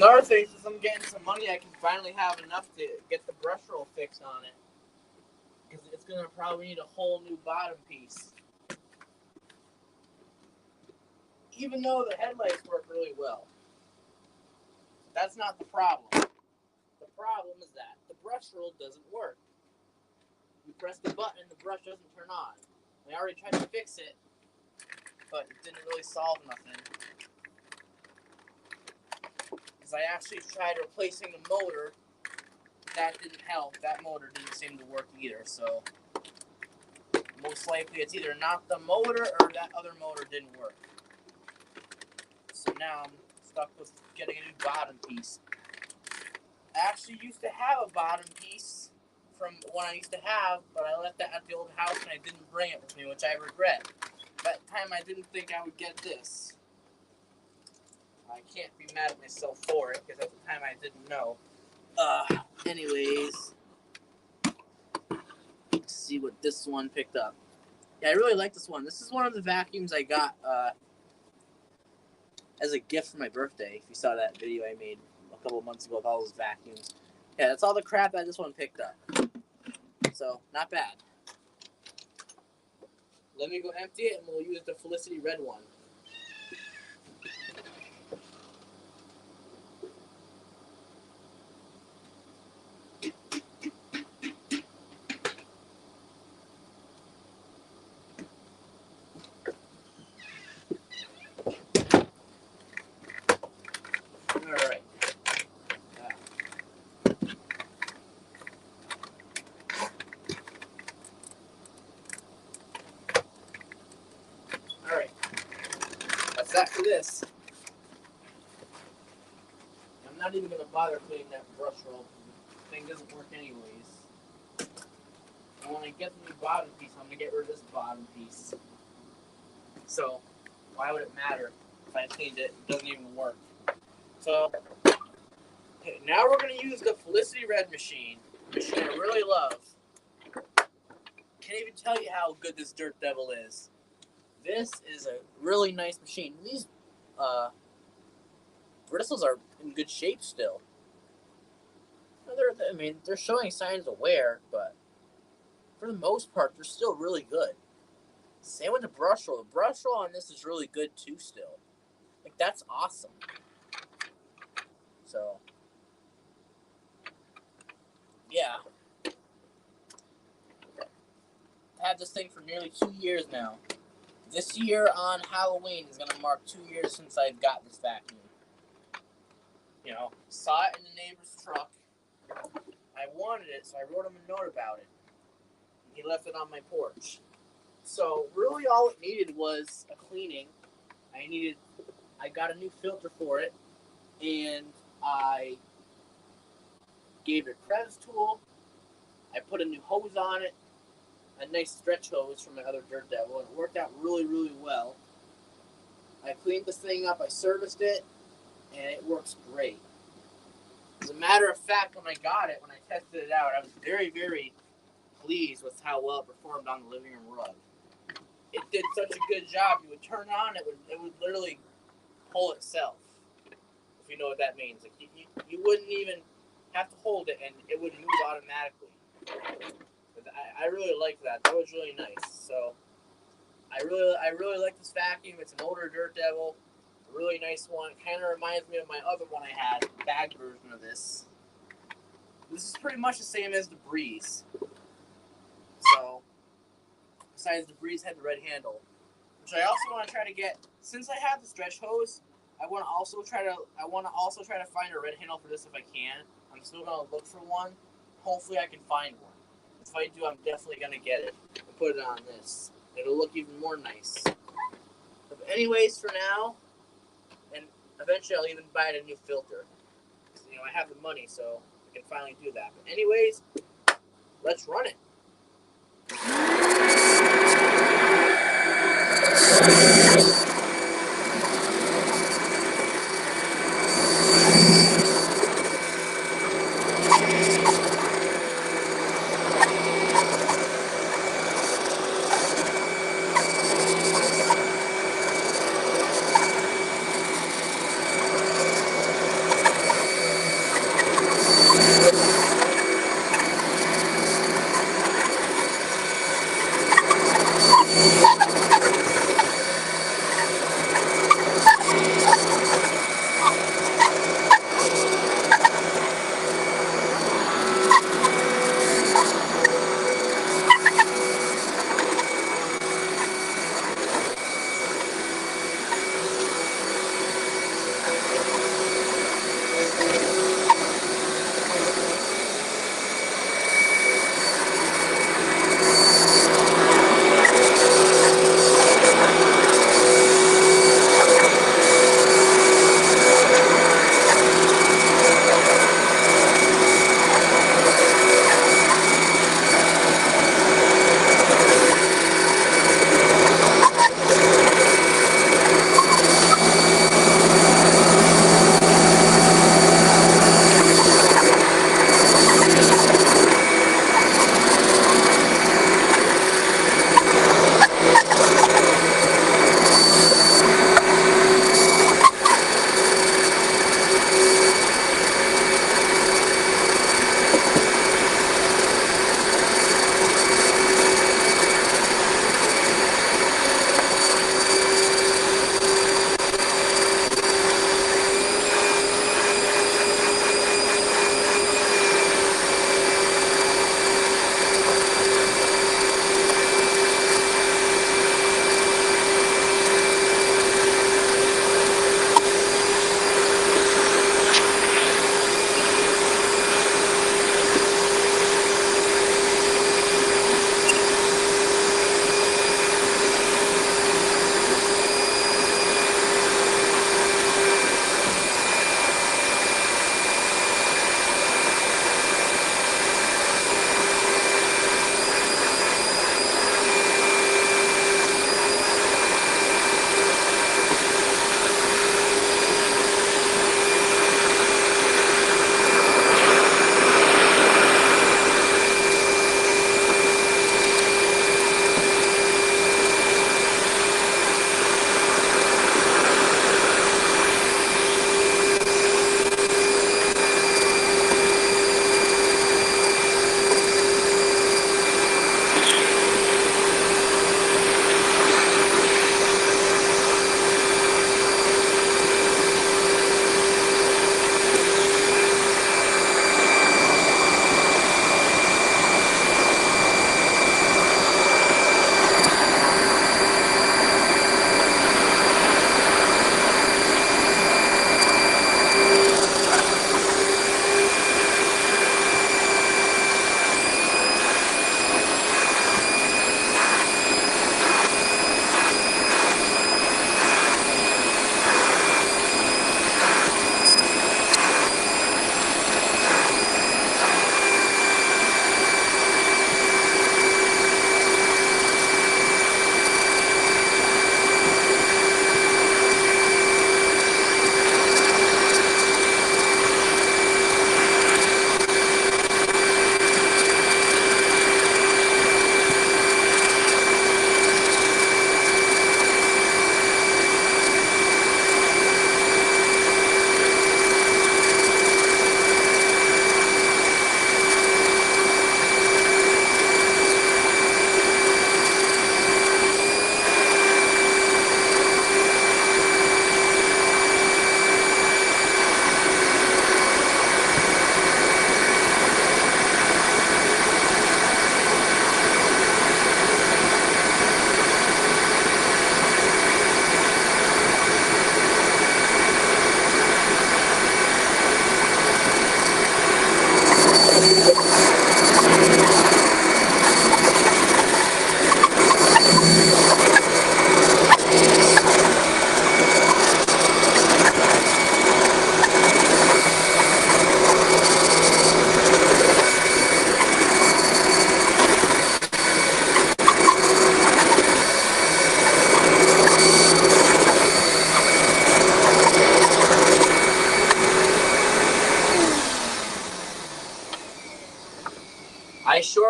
Another thing, since I'm getting some money, I can finally have enough to get the brush roll fixed on it. Because it's going to probably need a whole new bottom piece. Even though the headlights work really well. That's not the problem. The problem is that the brush roll doesn't work. You press the button and the brush doesn't turn on. I already tried to fix it, but it didn't really solve nothing. Because I actually tried replacing the motor. That didn't help. That motor didn't seem to work either, so most likely it's either not the motor or that other motor didn't work. So now I'm stuck with getting a new bottom piece. I actually used to have a bottom piece from one I used to have, but I left that at the old house and I didn't bring it with me, which I regret. That time I didn't think I would get this. I can't be mad at myself for it, because at the time I didn't know. Anyways, let's see what this one picked up. Yeah, I really like this one. This is one of the vacuums I got as a gift for my birthday. If you saw that video I made a couple months ago with all those vacuums. Yeah, that's all the crap that this one picked up. So, not bad. Let me go empty it and we'll use the Felicity Red one. Alright. Alright. That's that for this. I'm not even going to bother cleaning that brush roll. The thing doesn't work anyways. And when I get the new bottom piece, I'm going to get rid of this bottom piece. So, why would it matter if I cleaned it? It doesn't even work. So, okay, now we're going to use the Felicity Red machine. A machine I really love. Can't even tell you how good this Dirt Devil is. This is a really nice machine. These bristles are in good shape still. They're showing signs of wear, but for the most part, they're still really good. Same with the brush roll. The brush roll on this is really good too still. Like, that's awesome. So, yeah. I've had this thing for nearly 2 years now. This year on Halloween is going to mark 2 years since I've got this vacuum. You know, saw it in the neighbor's truck. I wanted it, so I wrote him a note about it. He left it on my porch. So really all it needed was a cleaning. I got a new filter for it, and I gave it a Krebs tool. I put a new hose on it, a nice stretch hose from my other Dirt Devil, and it worked out really, really well. I cleaned this thing up, I serviced it, and it works great. As a matter of fact, when I got it, when I tested it out, I was very, very pleased with how well it performed on the living room rug. It did such a good job. You would turn it on, it would literally pull itself. If you know what that means. Like you wouldn't even have to hold it, and it would move automatically. I really liked that. That was really nice. So I really like this vacuum. It's an older Dirt Devil. A really nice one. It kind of reminds me of my other one I had, the bag version of this. This is pretty much the same as the Breeze. So, besides the Breeze had the red handle, which I also want to try to get. Since I have the stretch hose, I want to also try to find a red handle for this if I can. I'm still gonna look for one. Hopefully, I can find one. If I do, I'm definitely gonna get it and put it on this. It'll look even more nice. But anyways, for now, and eventually I'll even buy a new filter. You know, I have the money, so I can finally do that. But anyways, let's run it.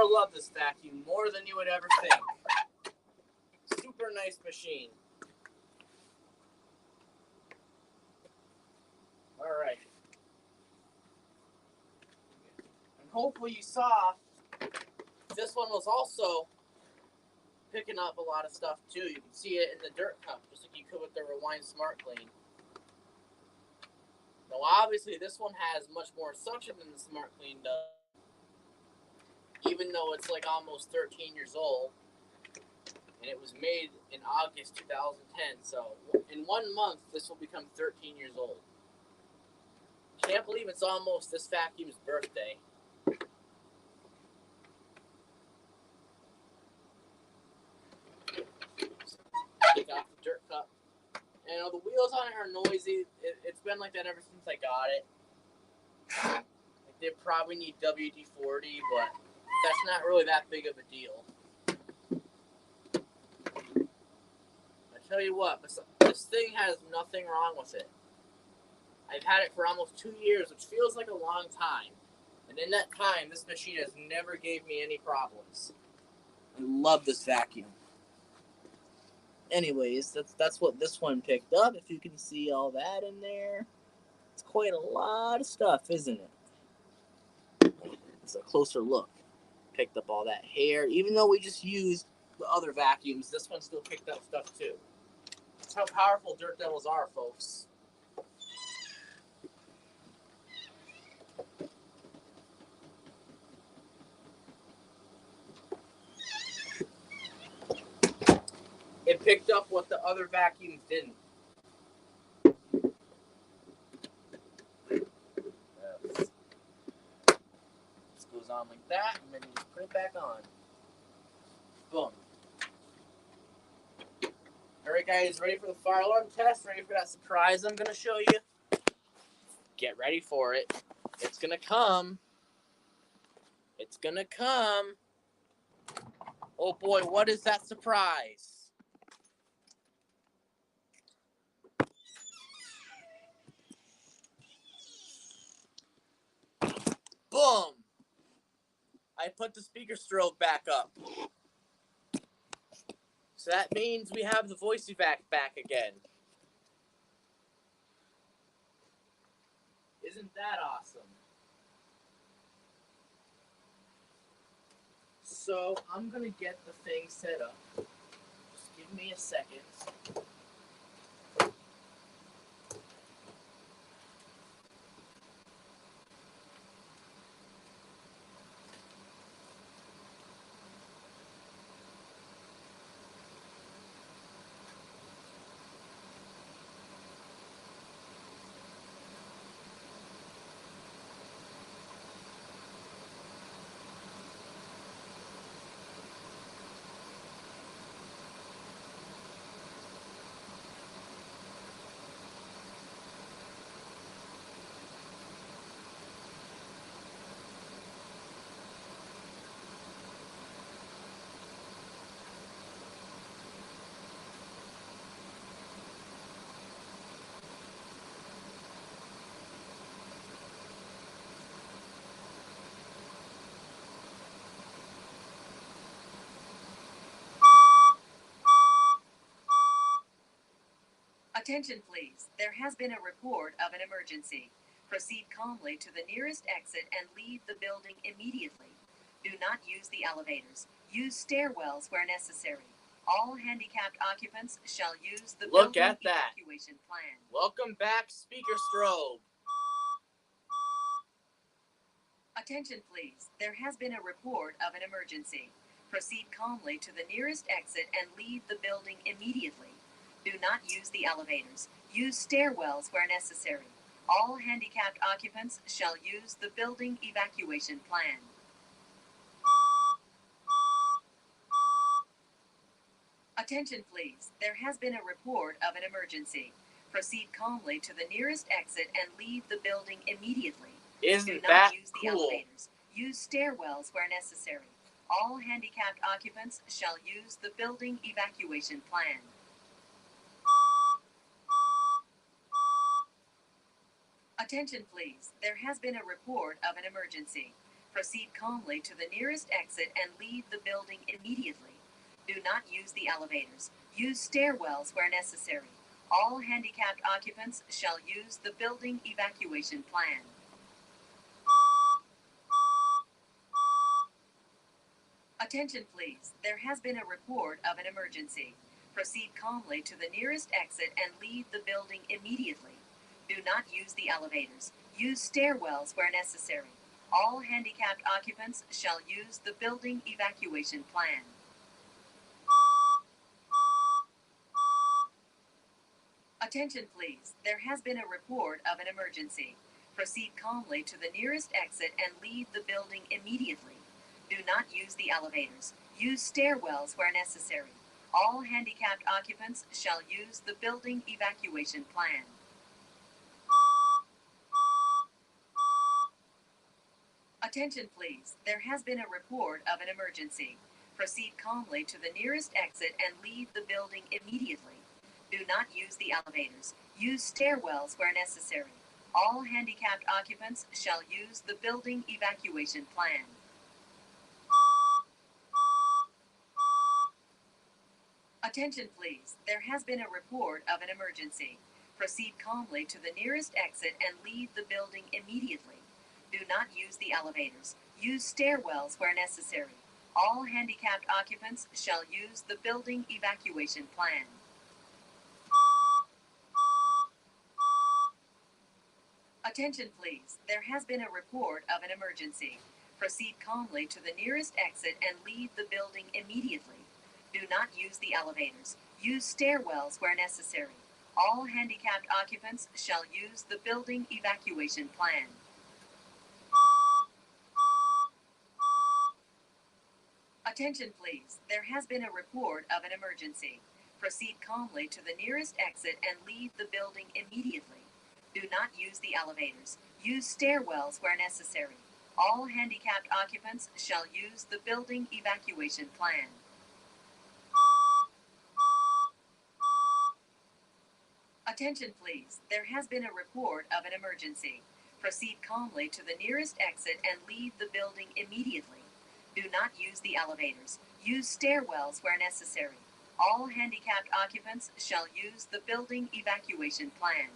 love this vacuum more than you would ever think. Super nice machine. All right. And hopefully you saw this one was also picking up a lot of stuff too. You can see it in the dirt cup, just like you could with the Rewind Smart Clean. Now, obviously, this one has much more suction than the Smart Clean does, even though it's like almost 13 years old, and it was made in August 2010. So, in 1 month, this will become 13 years old. Can't believe it's almost this vacuum's birthday. Take off the dirt cup. And the wheels on it are noisy. It's been like that ever since I got it. Like, they probably need WD-40, but that's not really that big of a deal. I tell you what, this thing has nothing wrong with it. I've had it for almost 2 years, which feels like a long time. And in that time, this machine has never gave me any problems. I love this vacuum. Anyways, that's what this one picked up. If you can see all that in there, it's quite a lot of stuff, isn't it? It's a closer look. Picked up all that hair. Even though we just used the other vacuums, this one still picked up stuff too. That's how powerful Dirt Devils are, folks. It picked up what the other vacuums didn't. This goes on like that, and then you just put it back on. Boom. Alright guys, ready for the fire alarm test? Ready for that surprise I'm going to show you? Get ready for it. It's going to come. It's going to come. Oh boy, what is that surprise? Boom! I put the speaker strobe back up. So that means we have the voice evac back again. Isn't that awesome? So I'm going to get the thing set up. Just give me a second. Attention please, there has been a report of an emergency. Proceed calmly to the nearest exit and leave the building immediately. Do not use the elevators. Use stairwells where necessary. All handicapped occupants shall use the Look building at that. evacuation plan. Welcome back, speaker strobe. Attention please, there has been a report of an emergency. Proceed calmly to the nearest exit and leave the building immediately. Do not use the elevators. Use stairwells where necessary. All handicapped occupants shall use the building evacuation plan. Attention please, there has been a report of an emergency. Proceed calmly to the nearest exit and leave the building immediately. Do Isn't not that use the cool? elevators. Use stairwells where necessary. All handicapped occupants shall use the building evacuation plan. Attention please, there has been a report of an emergency. Proceed calmly to the nearest exit and leave the building immediately. Do not use the elevators. Use stairwells where necessary. All handicapped occupants shall use the building evacuation plan. Attention please, there has been a report of an emergency. Proceed calmly to the nearest exit and leave the building immediately. Do not use the elevators. Use stairwells where necessary. All handicapped occupants shall use the building evacuation plan. Attention please, there has been a report of an emergency. Proceed calmly to the nearest exit and leave the building immediately. Do not use the elevators. Use stairwells where necessary. All handicapped occupants shall use the building evacuation plan. Attention please, there has been a report of an emergency. Proceed calmly to the nearest exit and leave the building immediately. Do not use the elevators. Use stairwells where necessary. All handicapped occupants shall use the building evacuation plan. Attention please, there has been a report of an emergency. Proceed calmly to the nearest exit and leave the building immediately. Do not use the elevators. Use stairwells where necessary. All handicapped occupants shall use the building evacuation plan. Attention please, there has been a report of an emergency. Proceed calmly to the nearest exit and leave the building immediately. Do not use the elevators. Use stairwells where necessary. All handicapped occupants shall use the building evacuation plan. Attention please, there has been a report of an emergency. Proceed calmly to the nearest exit and leave the building immediately. Do not use the elevators. Use stairwells where necessary. All handicapped occupants shall use the building evacuation plan. Attention please, there has been a report of an emergency. Proceed calmly to the nearest exit and leave the building immediately. Do not use the elevators. Use stairwells where necessary. All handicapped occupants shall use the building evacuation plan.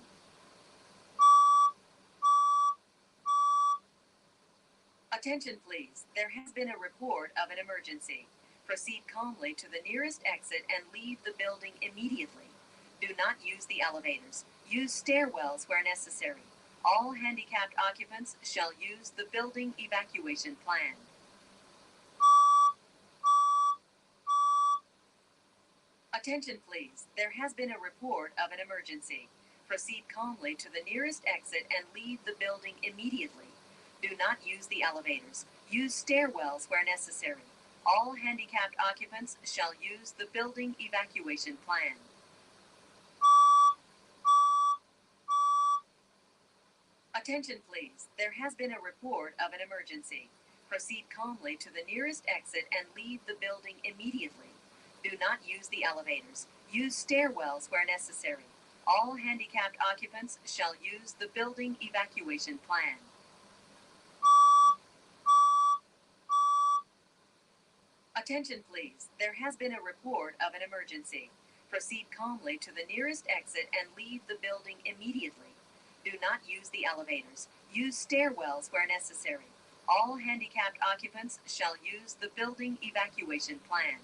Attention please, there has been a report of an emergency. Proceed calmly to the nearest exit and leave the building immediately. Do not use the elevators. Use stairwells where necessary. All handicapped occupants shall use the building evacuation plan. Attention please, there has been a report of an emergency. Proceed calmly to the nearest exit and leave the building immediately. Do not use the elevators. Use stairwells where necessary. All handicapped occupants shall use the building evacuation plan. Attention please, there has been a report of an emergency. Proceed calmly to the nearest exit and leave the building immediately. Do not use the elevators. Use stairwells where necessary. All handicapped occupants shall use the building evacuation plan. Attention please, there has been a report of an emergency. Proceed calmly to the nearest exit and leave the building immediately. Do not use the elevators. Use stairwells where necessary. All handicapped occupants shall use the building evacuation plan.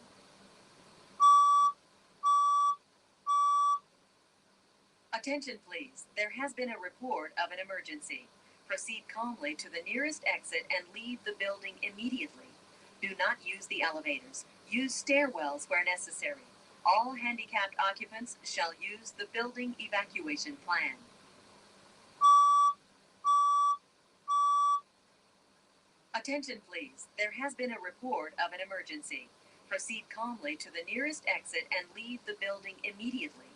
Attention please, there has been a report of an emergency. Proceed calmly to the nearest exit and leave the building immediately. Do not use the elevators. Use stairwells where necessary. All handicapped occupants shall use the building evacuation plan. Attention please, there has been a report of an emergency. Proceed calmly to the nearest exit and leave the building immediately.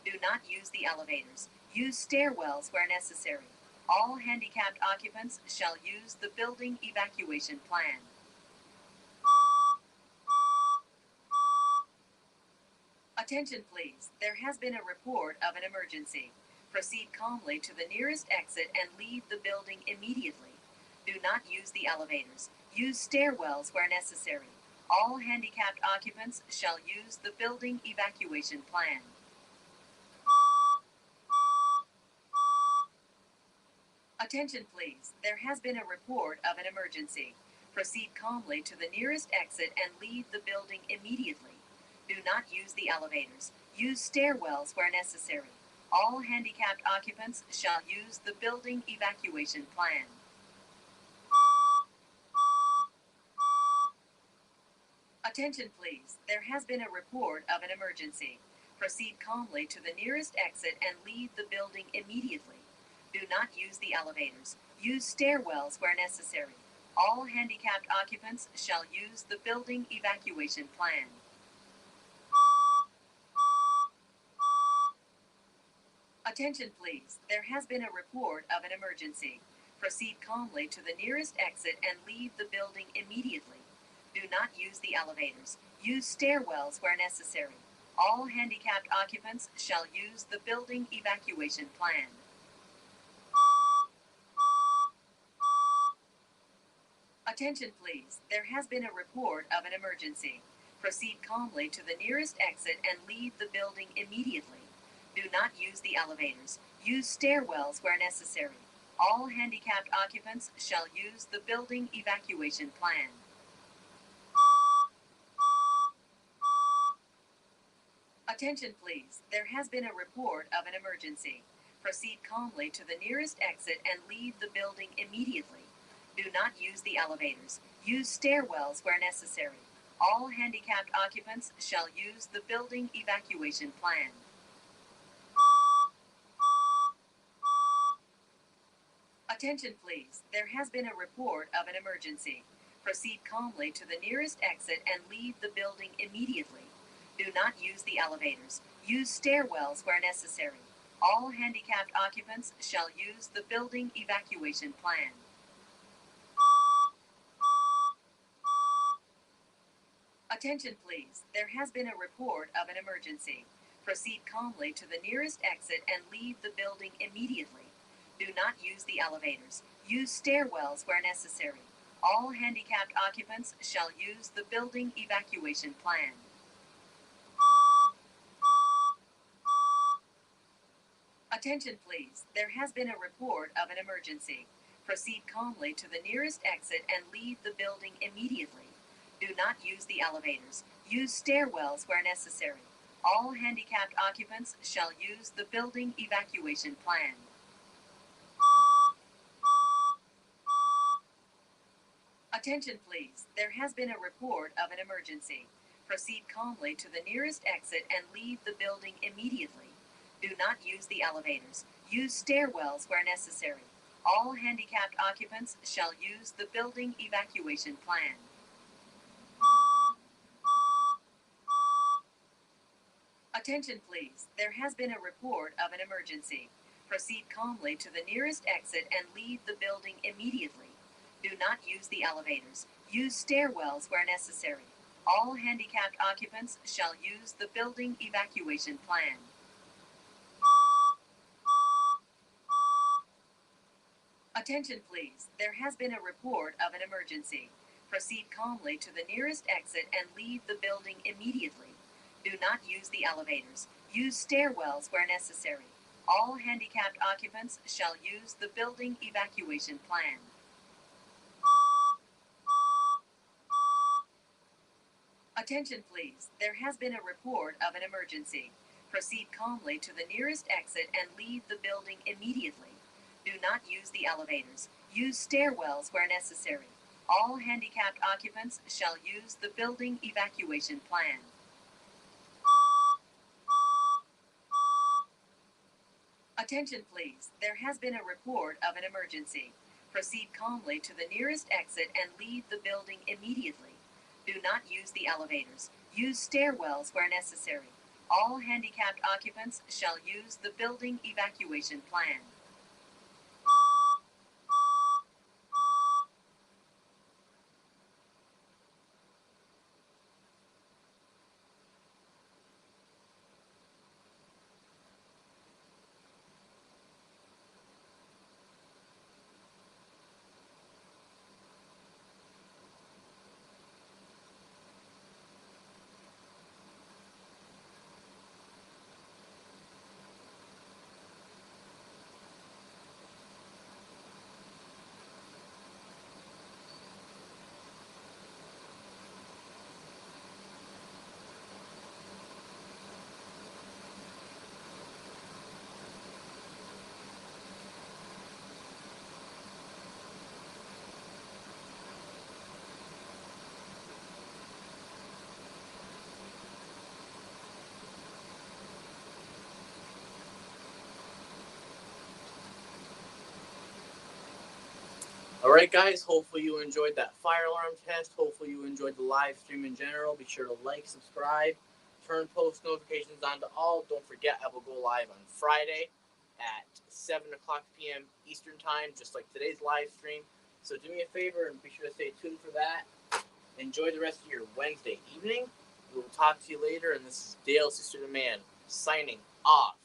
Do not use the elevators. Use stairwells where necessary. All handicapped occupants shall use the building evacuation plan. Attention please, there has been a report of an emergency. Proceed calmly to the nearest exit and leave the building immediately. Do not use the elevators. Use stairwells where necessary. All handicapped occupants shall use the building evacuation plan. Attention please, there has been a report of an emergency. Proceed calmly to the nearest exit and leave the building immediately. Do not use the elevators. Use stairwells where necessary. All handicapped occupants shall use the building evacuation plan. Attention please, there has been a report of an emergency. Proceed calmly to the nearest exit and leave the building immediately. Do not use the elevators. Use stairwells where necessary. All handicapped occupants shall use the building evacuation plan. Attention please, there has been a report of an emergency. Proceed calmly to the nearest exit and leave the building immediately. Do not use the elevators. Use stairwells where necessary. All handicapped occupants shall use the building evacuation plan. Attention please, there has been a report of an emergency. Proceed calmly to the nearest exit and leave the building immediately. Do not use the elevators. Use stairwells where necessary. All handicapped occupants shall use the building evacuation plan. Attention please, there has been a report of an emergency. Proceed calmly to the nearest exit and leave the building immediately. Do not use the elevators. Use stairwells where necessary. All handicapped occupants shall use the building evacuation plan. Attention please, there has been a report of an emergency. Proceed calmly to the nearest exit and leave the building immediately. Do not use the elevators. Use stairwells where necessary. All handicapped occupants shall use the building evacuation plan. Attention please, there has been a report of an emergency. Proceed calmly to the nearest exit and leave the building immediately. Do not use the elevators. Use stairwells where necessary. All handicapped occupants shall use the building evacuation plan. Attention please, there has been a report of an emergency. Proceed calmly to the nearest exit and leave the building immediately. Do not use the elevators. Use stairwells where necessary. All handicapped occupants shall use the building evacuation plan. Attention please, there has been a report of an emergency. Proceed calmly to the nearest exit and leave the building immediately. Do not use the elevators. Use stairwells where necessary. All handicapped occupants shall use the building evacuation plan. Attention please, there has been a report of an emergency. Proceed calmly to the nearest exit and leave the building immediately. Do not use the elevators. Use stairwells where necessary. All handicapped occupants shall use the building evacuation plan. Attention please, there has been a report of an emergency. Proceed calmly to the nearest exit and leave the building immediately. Do not use the elevators. Use stairwells where necessary. All handicapped occupants shall use the building evacuation plan. Attention please, there has been a report of an emergency. Proceed calmly to the nearest exit and leave the building immediately. Do not use the elevators. Use stairwells where necessary. All handicapped occupants shall use the building evacuation plan. Attention please, there has been a report of an emergency. Proceed calmly to the nearest exit and leave the building immediately. Do not use the elevators. Use stairwells where necessary. All handicapped occupants shall use the building evacuation plan. Alright, guys, hopefully you enjoyed that fire alarm test. Hopefully you enjoyed the live stream in general. Be sure to like, subscribe, turn post notifications on to all. Don't forget, I will go live on Friday at 7 o'clock p.m. Eastern Time, just like today's live stream. So do me a favor and be sure to stay tuned for that. Enjoy the rest of your Wednesday evening. We will talk to you later, and this is Dale Soucier The Man, signing off.